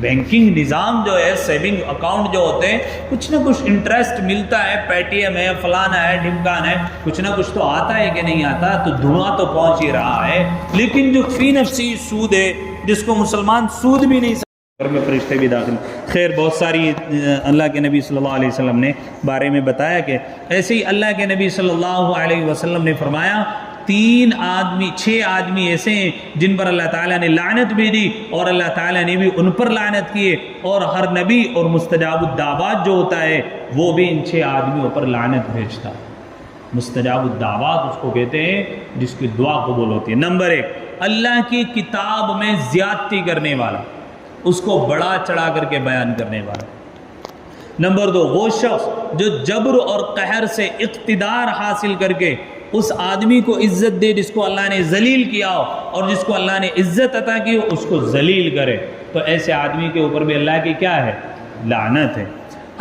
بینکنگ نظام جو ہے، سیونگ اکاؤنٹ جو ہوتے ہیں، کچھ نہ کچھ انٹرسٹ ملتا ہے، پے ٹی ایم ہے، فلانا ہے، ڈھمکان ہے، کچھ نہ کچھ تو آتا ہے کہ نہیں آتا، تو دھواں تو پہنچ ہی رہا ہے۔ لیکن جو فی نفسی سود ہے، جس کو مسلمان سود بھی نہیں سکتے، گھر میں فرشتے بھی داخل، خیر بہت ساری اللہ کے نبی صلی اللہ علیہ وسلم نے بارے میں بتایا کہ ایسے ہی اللہ کے نبی صلی اللہ علیہ وسلم نے فرمایا 6 آدمی ایسے ہیں جن پر اللہ تعالیٰ نے لعنت بھی دی، اور اللہ تعالیٰ نے بھی ان پر لعنت کیے، اور ہر نبی اور مستجاب الدعوات جو ہوتا ہے وہ بھی ان 6 آدمیوں پر لعنت بھیجتا ہے۔ مستجاب الدعوات اس کو کہتے ہیں جس کی دعا قبول ہوتی ہے۔ نمبر 1، اللہ کی کتاب میں زیادتی کرنے والا، اس کو بڑا چڑھا کر کے بیان کرنے والا۔ نمبر 2، وہ شخص جو جبر اور قہر سے اقتدار حاصل کر کے اس آدمی کو عزت دے جس کو اللہ نے ذلیل کیا ہو، اور جس کو اللہ نے عزت عطا کی ہو اس کو ذلیل کرے، تو ایسے آدمی کے اوپر بھی اللہ کی کیا ہے؟ لعنت ہے۔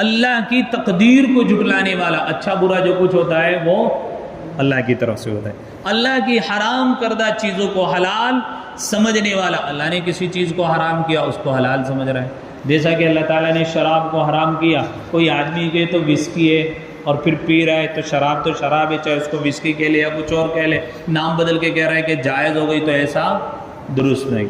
اللہ کی تقدیر کو جھٹلانے والا، اچھا برا جو کچھ ہوتا ہے وہ اللہ کی طرف سے ہوتا ہے۔ اللہ کی حرام کردہ چیزوں کو حلال سمجھنے والا، اللہ نے کسی چیز کو حرام کیا اس کو حلال سمجھ رہا ہے۔ جیسا کہ اللہ تعالیٰ نے شراب کو حرام کیا، کوئی آدمی کہے تو وسکی ہے اور پھر پی رہا ہے، تو شراب ہے، چاہے اس کو وسکی کہہ لے یا کچھ اور کہہ لے، نام بدل کے کہہ رہا ہے کہ جائز ہو گئی، تو ایسا درست نہیں۔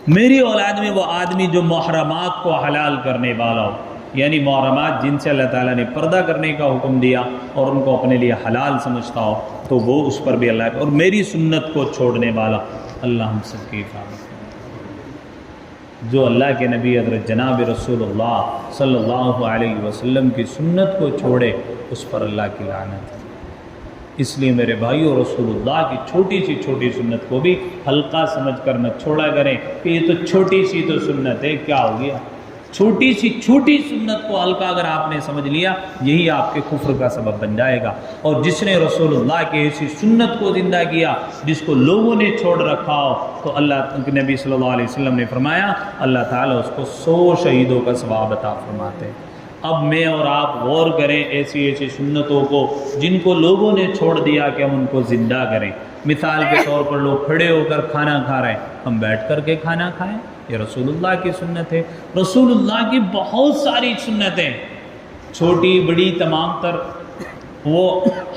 میری اولاد میں وہ آدمی جو محرمات کو حلال کرنے والا ہو، یعنی محرمات جن سے اللہ تعالیٰ نے پردہ کرنے کا حکم دیا اور ان کو اپنے لیے حلال سمجھتا ہو، تو وہ اس پر بھی اللہ، اور میری سنت کو چھوڑنے والا، اللہ ہم سب کی حفاظت۔ جو اللہ کے نبی حضرت جناب رسول اللہ صلی اللہ علیہ وسلم کی سنت کو چھوڑے اس پر اللہ کی لعنت ہے۔ اس لیے میرے بھائیو، رسول اللہ کی چھوٹی سی سنت کو بھی ہلکا سمجھ کر نہ چھوڑا کریں کہ یہ تو چھوٹی سی تو سنت ہے، کیا ہو گیا؟ چھوٹی سنت کو ہلکا اگر آپ نے سمجھ لیا، یہی آپ کے کفر کا سبب بن جائے گا۔ اور جس نے رسول اللہ کی ایسی سنت کو زندہ کیا جس کو لوگوں نے چھوڑ رکھا ہو، تو اللہ کے نبی صلی اللہ علیہ وسلم نے فرمایا اللہ تعالیٰ اس کو 100 شہیدوں کا ثواب عطا فرماتے ہیں۔ اب میں اور آپ غور کریں ایسی سنتوں کو جن کو لوگوں نے چھوڑ دیا کہ ہم ان کو زندہ کریں۔ مثال کے طور پر لوگ کھڑے ہو کر کھانا کھا رہے ہیں، ہم بیٹھ کر کے کھانا کھائیں، یہ رسول اللہ کی سنت ہے۔ رسول اللہ کی بہت ساری سنتیں، چھوٹی بڑی تمام تر، وہ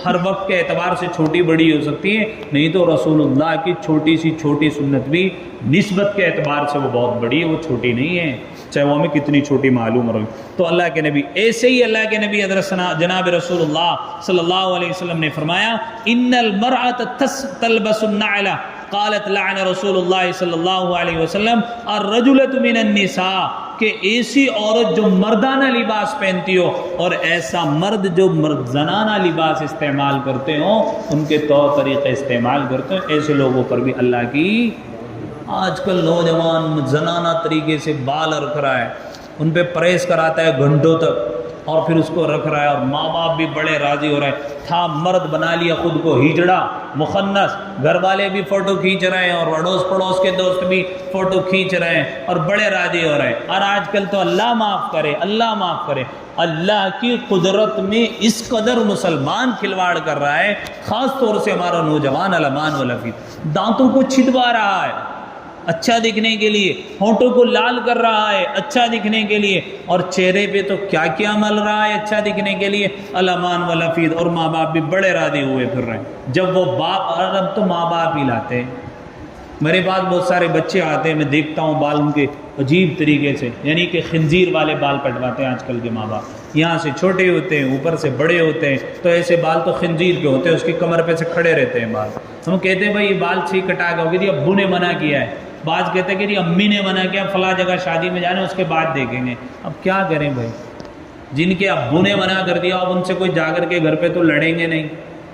ہر وقت کے اعتبار سے چھوٹی بڑی ہو سکتی ہیں، نہیں تو رسول اللہ کی چھوٹی سنت بھی نسبت کے اعتبار سے وہ بہت بڑی ہے، وہ چھوٹی نہیں ہے، چاہے وہ ہمیں کتنی چھوٹی معلوم ہو رہی۔ تو اللہ کے نبی، ایسے ہی اللہ کے نبی حضرت جناب رسول اللہ صلی اللہ علیہ وسلم نے فرمایا ان المرأة تلبس النعل قالت لعن رسول اللہ صلی اللہ علیہ وسلم الرجلۃ من النساء، کہ ایسی عورت جو مردانہ لباس پہنتی ہو اور ایسا مرد جو زنانہ لباس استعمال کرتے ہوں، ان کے طور طریقے استعمال کرتے ہیں، ایسے لوگوں پر بھی اللہ کی۔ آج کل نوجوان زنانہ طریقے سے بال رکھ رہا ہے، ان پہ پریس کراتا ہے گھنٹوں تک، اور پھر اس کو رکھ رہا ہے، اور ماں باپ بھی بڑے راضی ہو رہے ہیں، تھا مرد بنا لیا خود کو ہجڑا مخنث، گھر والے بھی فوٹو کھینچ رہے ہیں اور اڑوس پڑوس کے دوست بھی فوٹو کھینچ رہے ہیں اور بڑے راضی ہو رہے ہیں۔ اور آج کل تو اللہ معاف کرے، اللہ معاف کرے، اللہ کی قدرت میں اس قدر مسلمان کھلواڑ کر رہا ہے، خاص طور سے ہمارا نوجوان علمان والحفیظ دانتوں کو چھدوا رہا ہے اچھا دکھنے کے لیے، ہونٹوں کو لال کر رہا ہے اچھا دکھنے کے لیے، اور چہرے پہ تو کیا کیا مل رہا ہے اچھا دکھنے کے لیے، علمان والحفیظ، اور ماں باپ بھی بڑے راضی ہوئے پھر رہے ہیں۔ جب وہ باپ، اب تو ماں باپ ہی لاتے ہیں، میرے پاس بہت سارے بچے آتے ہیں، میں دیکھتا ہوں بال ان کے عجیب طریقے سے، یعنی کہ خنزیر والے بال کٹواتے ہیں آج کل کے ماں باپ، یہاں سے چھوٹے ہوتے ہیں اوپر سے بڑے ہوتے ہیں، تو ایسے بال تو خنزیر کے ہوتے ہیں، اس کی کمر پہ سے کھڑے رہتے ہیں بال۔ ہم کہتے ہیں بھائی یہ بال ٹھیک کٹا کے ہوگی، جی ابو نے منع کیا ہے، بعض کہتے ہیں کہ جی امی نے منع کیا، فلاں جگہ شادی میں جانے اس کے بعد دیکھیں گے۔ اب کیا کریں بھائی، جن کے ابو نے منع کر دیا اب ان سے کوئی جا کر کے گھر پہ تو لڑیں گے نہیں،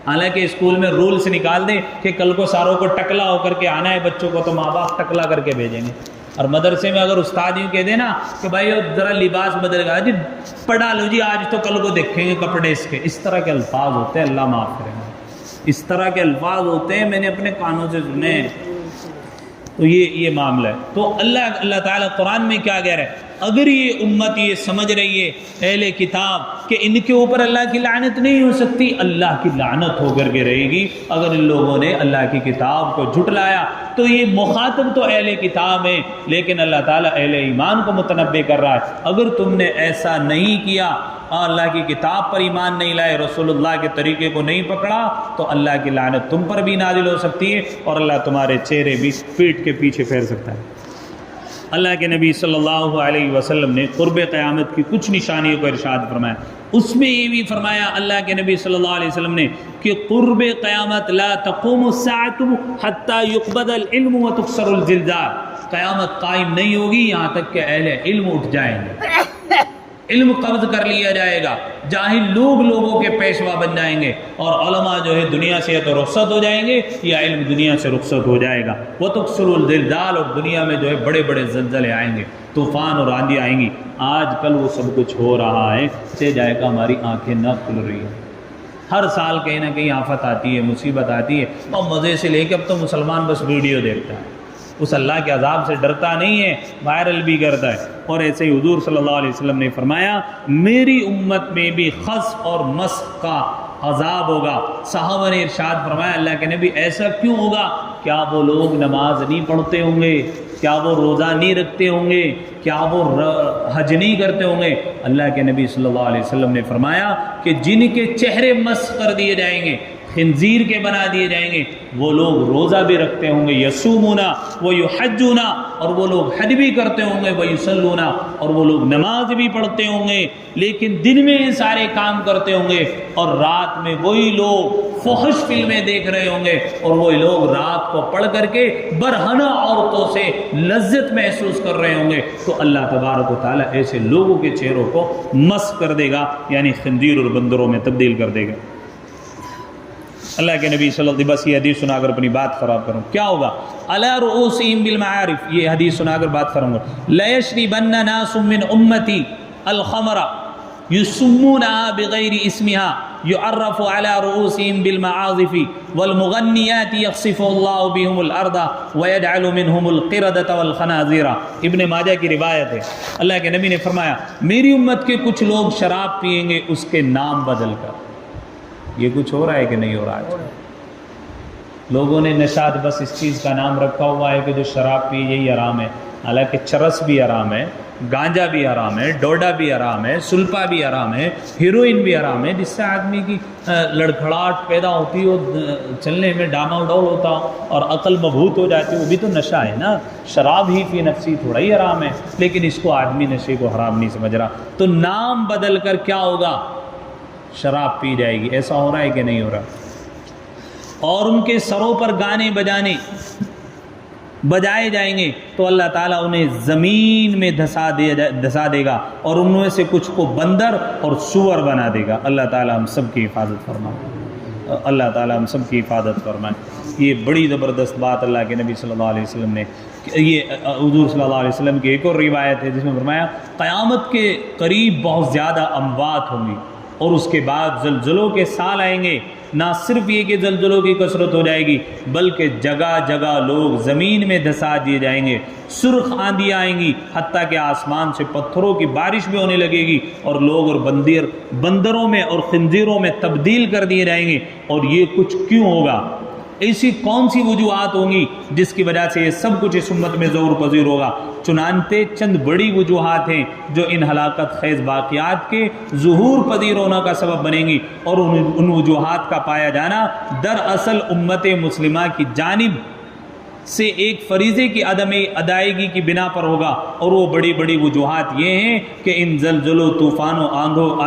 حالانکہ اسکول میں رولز نکال دیں کہ کل کو ساروں کو ٹکلا ہو کر کے آنا ہے بچوں کو، تو ماں باپ ٹکلا کر کے بھیجیں گے۔ اور مدرسے میں اگر استاد یوں کہہ دے نا کہ بھائی ذرا لباس بدل گیا جی، پڑھا لو جی آج تو کل کو دیکھیں گے کپڑے اس کے، اس طرح کے الفاظ ہوتے ہیں، اللہ معاف کرے گا۔ اس طرح کے الفاظ ہوتے ہیں، میں نے اپنے کانوں سے سنے ہیں۔ تو یہ معاملہ ہے۔ تو اللہ تعالیٰ قرآن میں کیا کہہ رہا ہے؟ اگر یہ امت یہ سمجھ رہی ہے اہل کتاب کہ ان کے اوپر اللہ کی لعنت نہیں ہو سکتی، اللہ کی لعنت ہو کر کے رہے گی اگر ان لوگوں نے اللہ کی کتاب کو جھٹلایا۔ تو یہ مخاطب تو اہل کتاب ہیں، لیکن اللہ تعالیٰ اہل ایمان کو متنبہ کر رہا ہے، اگر تم نے ایسا نہیں کیا، اللہ کی کتاب پر ایمان نہیں لائے، رسول اللہ کے طریقے کو نہیں پکڑا، تو اللہ کی لعنت تم پر بھی نازل ہو سکتی ہے اور اللہ تمہارے چہرے بھی پیٹ کے پیچھے پھیر سکتا ہے۔ اللہ کے نبی صلی اللہ علیہ وسلم نے قرب قیامت کی کچھ نشانیوں کو ارشاد فرمایا، اس میں یہ بھی فرمایا اللہ کے نبی صلی اللہ علیہ وسلم نے کہ قرب قیامت لا تقوم الساعة حتى يقبض العلم وتكسر الجلدات، قیامت قائم نہیں ہوگی یہاں تک کہ اہل علم اٹھ جائیں گے، علم قبض کر لیا جائے گا، جاہل لوگ لوگوں کے پیشوا بن جائیں گے، اور علماء جو ہے دنیا سے تو رخصت ہو جائیں گے یا علم دنیا سے رخصت ہو جائے گا۔ وَتُكْسُرُ الزِّلْزَالُ، اور دنیا میں جو ہے بڑے بڑے زلزلے آئیں گے، طوفان اور آندھی آئیں گی۔ آج کل وہ سب کچھ ہو رہا ہے، سے جائے گا ہماری آنکھیں نہ کھل رہی ہیں۔ ہر سال کہیں نہ کہیں آفت آتی ہے، مصیبت آتی ہے، اور مزے سے لے کے اب تو مسلمان بس ویڈیو دیکھتا ہے، اس اللہ کے عذاب سے ڈرتا نہیں ہے، وائرل بھی کرتا ہے۔ اور ایسے ہی حضور صلی اللہ علیہ وسلم نے فرمایا میری امت میں بھی خسف اور مسخ کا عذاب ہوگا۔ صحابہ نے ارشاد فرمایا اللہ کے نبی ایسا کیوں ہوگا؟ کیا وہ لوگ نماز نہیں پڑھتے ہوں گے؟ کیا وہ روزہ نہیں رکھتے ہوں گے؟ کیا وہ حج نہیں کرتے ہوں گے؟ اللہ کے نبی صلی اللہ علیہ وسلم نے فرمایا کہ جن کے چہرے مسخ کر دیے جائیں گے، خنزیر کے بنا دیے جائیں گے، وہ لوگ روزہ بھی رکھتے ہوں گے، یصومون و یحجون، اور وہ لوگ حج بھی کرتے ہوں گے، ویصلون، اور وہ لوگ نماز بھی پڑھتے ہوں گے، لیکن دن میں یہ سارے کام کرتے ہوں گے، اور رات میں وہی لوگ فحش فلمیں دیکھ رہے ہوں گے، اور وہی لوگ رات کو پڑھ کر کے برہنہ عورتوں سے لذت محسوس کر رہے ہوں گے۔ تو اللہ تبارک و تعالیٰ ایسے لوگوں کے چہروں کو مسخ کر دے گا، یعنی خنزیر اور بندروں میں تبدیل کر دے گا۔ اللہ کے نبی صلی اللہ علیہ وسلم، بس یہ حدیث سنا کر اپنی بات خراب کروں، کیا ہوگا؟ علی رؤوسہم بالمعارف، یہ حدیث سنا کر بات کروں گا۔ لیشربن ناس من امتی الخمر یسمونها بغیر اسمها یعرف علی رؤوسہم بالمعازف والمغنیات یخسف اللہ بهم الارض ویجعل منهم القردة والخنازیر۔ ابن ماجہ کی روایت ہے، اللہ کے نبی نے فرمایا میری امت کے کچھ لوگ شراب پئیں گے اس کے نام بدل کر۔ یہ کچھ ہو رہا ہے کہ نہیں ہو رہا ہے؟ لوگوں نے نشاد بس اس چیز کا نام رکھا ہوا ہے کہ جو شراب پی یہی حرام ہے، حالانکہ چرس بھی حرام ہے، گانجا بھی حرام ہے، ڈوڈا بھی حرام ہے، سلپا بھی حرام ہے، ہیروئن بھی حرام ہے، جس سے آدمی کی لڑکھڑاہٹ پیدا ہوتی ہو، چلنے میں ڈاما ڈول ہوتا اور عقل مبہوت ہو جاتی، وہ بھی تو نشہ ہے نا۔ شراب ہی فی نفسی تھوڑا ہی حرام ہے، لیکن اس کو آدمی نشے کو حرام نہیں سمجھ رہا۔ تو نام بدل کر کیا ہوگا؟ شراب پی جائے گی۔ ایسا ہو رہا ہے کہ نہیں ہو رہا؟ اور ان کے سروں پر گانے بجائے جائیں گے تو اللہ تعالیٰ انہیں زمین میں دھسا دے گا، اور ان میں سے کچھ کو بندر اور سور بنا دے گا۔ اللہ تعالیٰ ہم سب کی حفاظت فرمائے، اللہ تعالیٰ ہم سب کی حفاظت فرمائے۔ یہ بڑی زبردست بات اللہ کے نبی صلی اللہ علیہ وسلم نے، یہ حضور صلی اللہ علیہ وسلم کی ایک اور روایت ہے جس میں فرمایا قیامت کے قریب بہت زیادہ اموات ہوں گی، اور اس کے بعد زلزلوں کے سال آئیں گے۔ نہ صرف یہ کہ زلزلوں کی کثرت ہو جائے گی، بلکہ جگہ جگہ لوگ زمین میں دھسا دیے جائیں گے، سرخ آندھی آئیں گی، حتیٰ کہ آسمان سے پتھروں کی بارش بھی ہونے لگے گی، اور لوگ اور بندروں میں اور خنزیروں میں تبدیل کر دیے جائیں گے۔ اور یہ کچھ کیوں ہوگا؟ ایسی کون سی وجوہات ہوں گی جس کی وجہ سے یہ سب کچھ اس امت میں ظہور پذیر ہوگا؟ چنانچہ چند بڑی وجوہات ہیں جو ان ہلاکت خیز واقعات کے ظہور پذیر ہونے کا سبب بنیں گی، اور ان وجوہات کا پایا جانا دراصل امت مسلمہ کی جانب سے ایک فریضے کی عدم ادائیگی کی بنا پر ہوگا۔ اور وہ بڑی بڑی وجوہات یہ ہیں کہ ان زلزلوں، طوفانوں،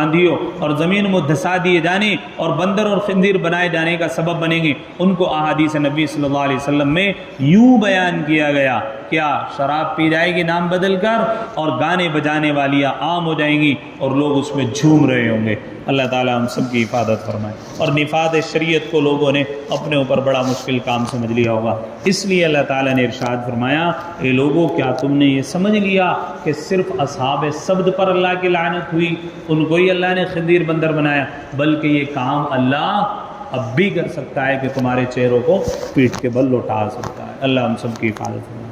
آندھیوں اور زمین میں دھسا دیے جانے اور بندر اور خنزیر بنائے جانے کا سبب بنیں گے۔ ان کو احادیث نبی صلی اللہ علیہ وسلم میں یوں بیان کیا گیا، کیا شراب پی جائے گی نام بدل کر، اور گانے بجانے والیاں عام ہو جائیں گی اور لوگ اس میں جھوم رہے ہوں گے۔ اللہ تعالیٰ ہم سب کی حفاظت فرمائے۔ اور نفاذ شریعت کو لوگوں نے اپنے اوپر بڑا مشکل کام سمجھ لیا ہوگا، اس لیے اللہ تعالیٰ نے ارشاد فرمایا اے لوگوں کیا تم نے یہ سمجھ لیا کہ صرف اصحاب سبت پر اللہ کی لعنت ہوئی، ان کو ہی اللہ نے خنزیر بندر بنایا؟ بلکہ یہ کام اللہ اب بھی کر سکتا ہے کہ تمہارے چہروں کو پیٹھ کے بل لوٹا سکتا ہے۔ اللہ ہم سب کی حفاظت فرمائے۔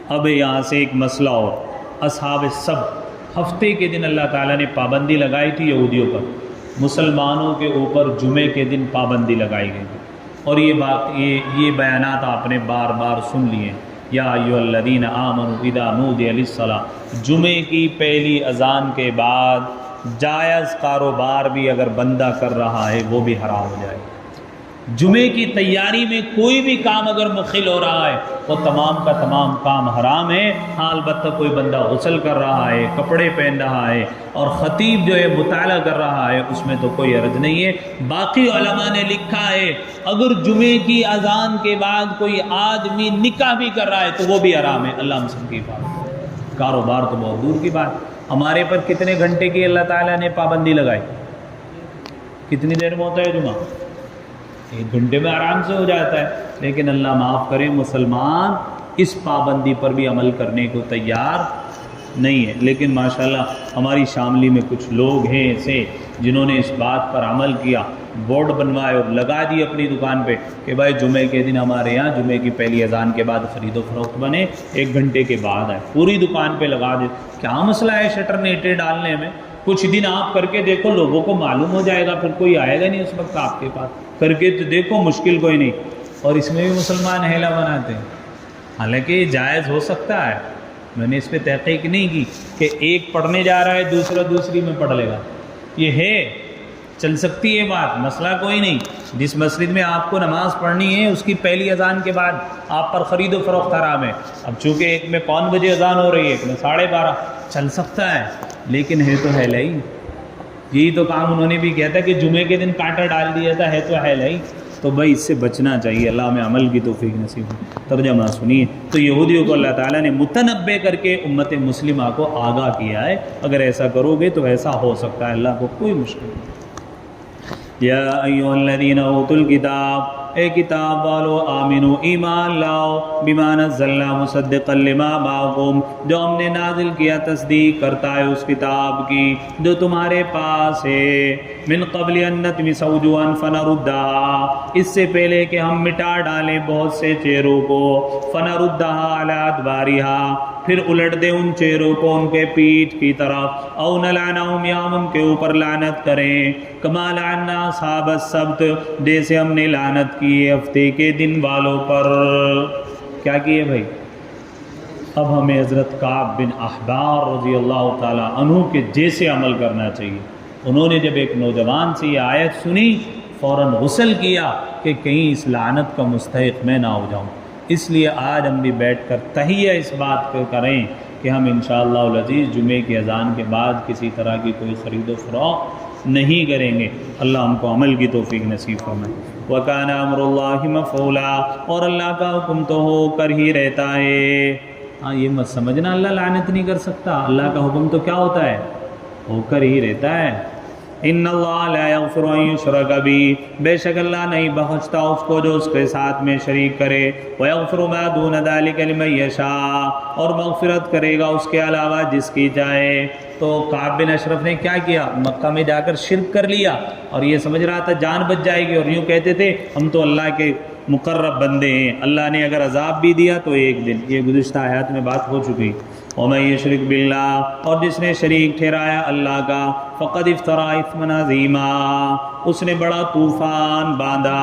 اب یہاں سے ایک مسئلہ اور، اصحاب السبت، ہفتے کے دن اللہ تعالیٰ نے پابندی لگائی تھی یہودیوں پر، مسلمانوں کے اوپر جمعے کے دن پابندی لگائی گئی تھی، اور یہ بیانات آپ نے بار بار سن لیے۔ یا ایھا الذین آمنوا اذا نودی للصلاۃ، جمعے کی پہلی اذان کے بعد جائز کاروبار بھی اگر بندہ کر رہا ہے وہ بھی حرام ہو جائے گا۔ جمعے کی تیاری میں کوئی بھی کام اگر مخل ہو رہا ہے وہ تمام کا تمام کام حرام ہے۔ ہاں البتہ کوئی بندہ غسل کر رہا ہے، کپڑے پہن رہا ہے اور خطیب جو ہے مطالعہ کر رہا ہے، اس میں تو کوئی حرج نہیں ہے۔ باقی علماء نے لکھا ہے اگر جمعے کی اذان کے بعد کوئی آدمی نکاح بھی کر رہا ہے تو وہ بھی حرام ہے۔ اللہ ہم سب کی حفاظت کرے۔ کاروبار تو بہت دور کی بات، ہمارے پر کتنے گھنٹے کی اللہ تعالیٰ نے پابندی لگائی؟ کتنی دیر میں ہوتا ہے جمعہ؟ 1 گھنٹے میں آرام سے ہو جاتا ہے، لیکن اللہ معاف کرے مسلمان اس پابندی پر بھی عمل کرنے کو تیار نہیں ہے۔ لیکن ماشاءاللہ ہماری شاملی میں کچھ لوگ ہیں ایسے جنہوں نے اس بات پر عمل کیا، بورڈ بنوائے اور لگا دی اپنی دکان پہ کہ بھائی جمعے کے دن ہمارے یہاں جمعے کی پہلی اذان کے بعد خرید و فروخت بنے، 1 گھنٹے کے بعد ہے، پوری دکان پہ لگا دے۔ کیا مسئلہ ہے شٹر نیٹے ڈالنے میں؟ کچھ دن آپ کر کے دیکھو، لوگوں کو معلوم ہو جائے گا، پھر کوئی آئے گا نہیں اس وقت آپ کے پاس۔ کر کے تو دیکھو، مشکل کوئی نہیں۔ اور اس میں بھی مسلمان ہیلا بناتے ہیں، حالانکہ یہ جائز ہو سکتا ہے۔ میں نے اس پہ تحقیق نہیں کی کہ ایک پڑھنے جا رہا ہے دوسرا دوسری میں پڑھ لے گا، یہ ہے، چل سکتی ہے بات، مسئلہ کوئی نہیں۔ جس مسجد میں آپ کو نماز پڑھنی ہے اس کی پہلی اذان کے بعد آپ پر خرید و فروخت حرام ہے۔ اب چونکہ ایک میں 5 بجے اذان ہو رہی ہے، ایک میں 12:30، چل سکتا ہے، لیکن ہے تو ہے نہیں۔ یہی تو کام انہوں نے بھی کیا تھا کہ جمعے کے دن کانٹا ڈال دیا تھا، ہے تو ہے نہیں۔ تو بھائی اس سے بچنا چاہیے، اللہ ہمیں عمل کی توفیق نصیب ہو۔ ترجمہ سنیے، تو یہودیوں کو اللہ تعالیٰ نے متنبع کر کے امت مسلمہ کو آگاہ کیا ہے، اگر ایسا کرو گے تو ایسا ہو سکتا ہے، اللہ کو کوئی مشکل نہیں۔ یا ایھا الذین اوتوا الکتاب، اے کتاب والو، آمنو ایمان لاؤ، بما نزلنا مصدقا لما معکم، جو ہم نے نازل کیا تصدیق کرتا ہے اس کتاب کی جو تمہارے پاس ہے، من قبل ان نطمس وجوہا فنردھا، اس سے پہلے کہ ہم مٹا ڈالیں بہت سے چہروں کو، فنردھا علی ادبارہا، پھر الٹ دیں ان چہروں کو ان کے پیٹھ کی طرف، او نلعنہم، یا ہم ان کے اوپر لعنت کریں، کما لعنا اصحاب السبت، جیسے ہم نے لعنت کی ہفتے کے دن والوں پر۔ کیا کیے بھائی؟ اب ہمیں حضرت کعب بن احبار رضی اللہ تعالیٰ عنہ کے جیسے عمل کرنا چاہیے۔ انہوں نے جب ایک نوجوان سے یہ آیت سنی فوراً غسل کیا کہ کہیں اس لعنت کا مستحق میں نہ ہو جاؤں۔ اس لیے آج ہم بھی بیٹھ کر تہیہ اس بات کو کریں کہ ہم انشاءاللہ العزیز جمعے کی اذان کے بعد کسی طرح کی کوئی خرید و فروخت نہیں کریں گے۔ اللہ ہم کو عمل کی توفیق نصیب فرمائے۔ وَكَانَ أَمْرُ اللَّهِ مَفْعُولًا، اور اللہ کا حکم تو ہو کر ہی رہتا ہے۔ ہاں یہ مت سمجھنا اللہ لعنت نہیں کر سکتا، اللہ کا حکم تو کیا ہوتا ہے؟ ہو کر ہی رہتا ہے۔ ان اللہ لا یغفر ان یشرک بہ، بے شک اللہ نہیں بخشتا اس کو جو اس کے ساتھ میں شریک کرے، ویغفر ما دون ذلک لمن یشاء، اور مغفرت کرے گا اس کے علاوہ جس کی چاہے۔ تو کعب بن اشرف نے کیا کیا؟ مکہ میں جا کر شرک کر لیا اور یہ سمجھ رہا تھا جان بچ جائے گی، اور یوں کہتے تھے ہم تو اللہ کے مقرب بندے ہیں، اللہ نے اگر عذاب بھی دیا تو ایک دن، یہ گزشتہ آیات میں بات ہو چکی۔ وَمَن یشرک بِاللَّهِ، اور جس نے شریک ٹھہرایا اللہ کا، فقد افترا اثما عظیما، اس نے بڑا طوفان باندھا،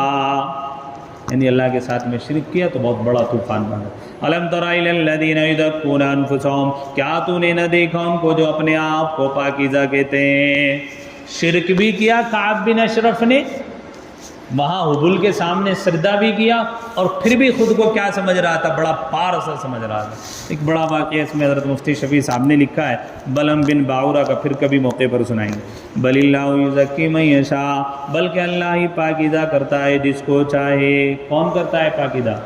یعنی اللہ کے ساتھ میں شرک کیا تو بہت بڑا طوفان باندھا۔ الم تر الی الذین یزکون انفسہم، کیا تو نے نہ دیکھا ان کو جو اپنے آپ کو پاکیزہ کہتے ہیں؟ شرک بھی کیا کعب بن اشرف نے، وہاں حبل کے سامنے سجدہ بھی کیا، اور پھر بھی خود کو کیا سمجھ رہا تھا؟ بڑا پارسا سمجھ رہا تھا۔ ایک بڑا واقعہ اس میں حضرت مفتی شفیع صاحب نے لکھا ہے، بلم بن باورہ کا، پھر کبھی موقع پر سنائیں گے۔ بل اللہ یزکی من یشاء، بلکہ اللہ ہی پاکیزہ کرتا ہے جس کو چاہے۔ کون کرتا ہے پاکیزہ؟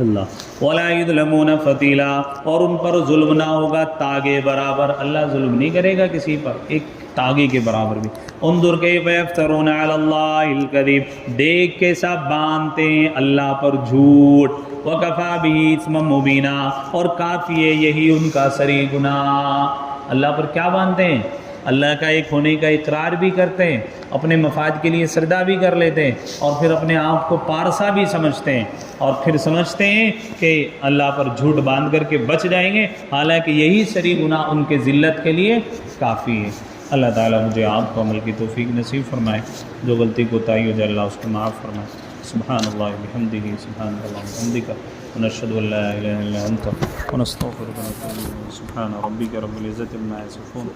اللہ۔ ولا یظلمون فتیلا، اور ان پر ظلم نہ ہوگا تاگے برابر، اللہ ظلم نہیں کرے گا کسی پر ایک تاگے کے برابر بھی۔ انظر کیف یفترون علی اللہ الکذب، دیکھ کے سب باندھتے ہیں اللہ پر جھوٹ، وکفی بہ اثما مبینا، اور کافی ہے یہی ان کا صریح گناہ۔ اللہ پر کیا باندھتے ہیں؟ اللہ کا ایک ہونے کا اقرار بھی کرتے ہیں، اپنے مفاد کے لیے سردا بھی کر لیتے ہیں، اور پھر اپنے آپ کو پارسا بھی سمجھتے ہیں، اور پھر سمجھتے ہیں کہ اللہ پر جھوٹ باندھ کر کے بچ جائیں گے، حالانکہ یہی سری گناہ ان کے ذلت کے لیے کافی ہے۔ اللہ تعالیٰ مجھے آپ کو عمل کی توفیق نصیب فرمائے، جو غلطی کوتاہی ہو جائے اللہ اس کو معاف فرمائے۔ سبحان اللہ بحمدہ، سبحان اللہ بحمدک، ونشہد ان لا الہ الا انت ونستغفرک ونتوب الیک۔ سبحان ربک رب العزۃ عما یصفون۔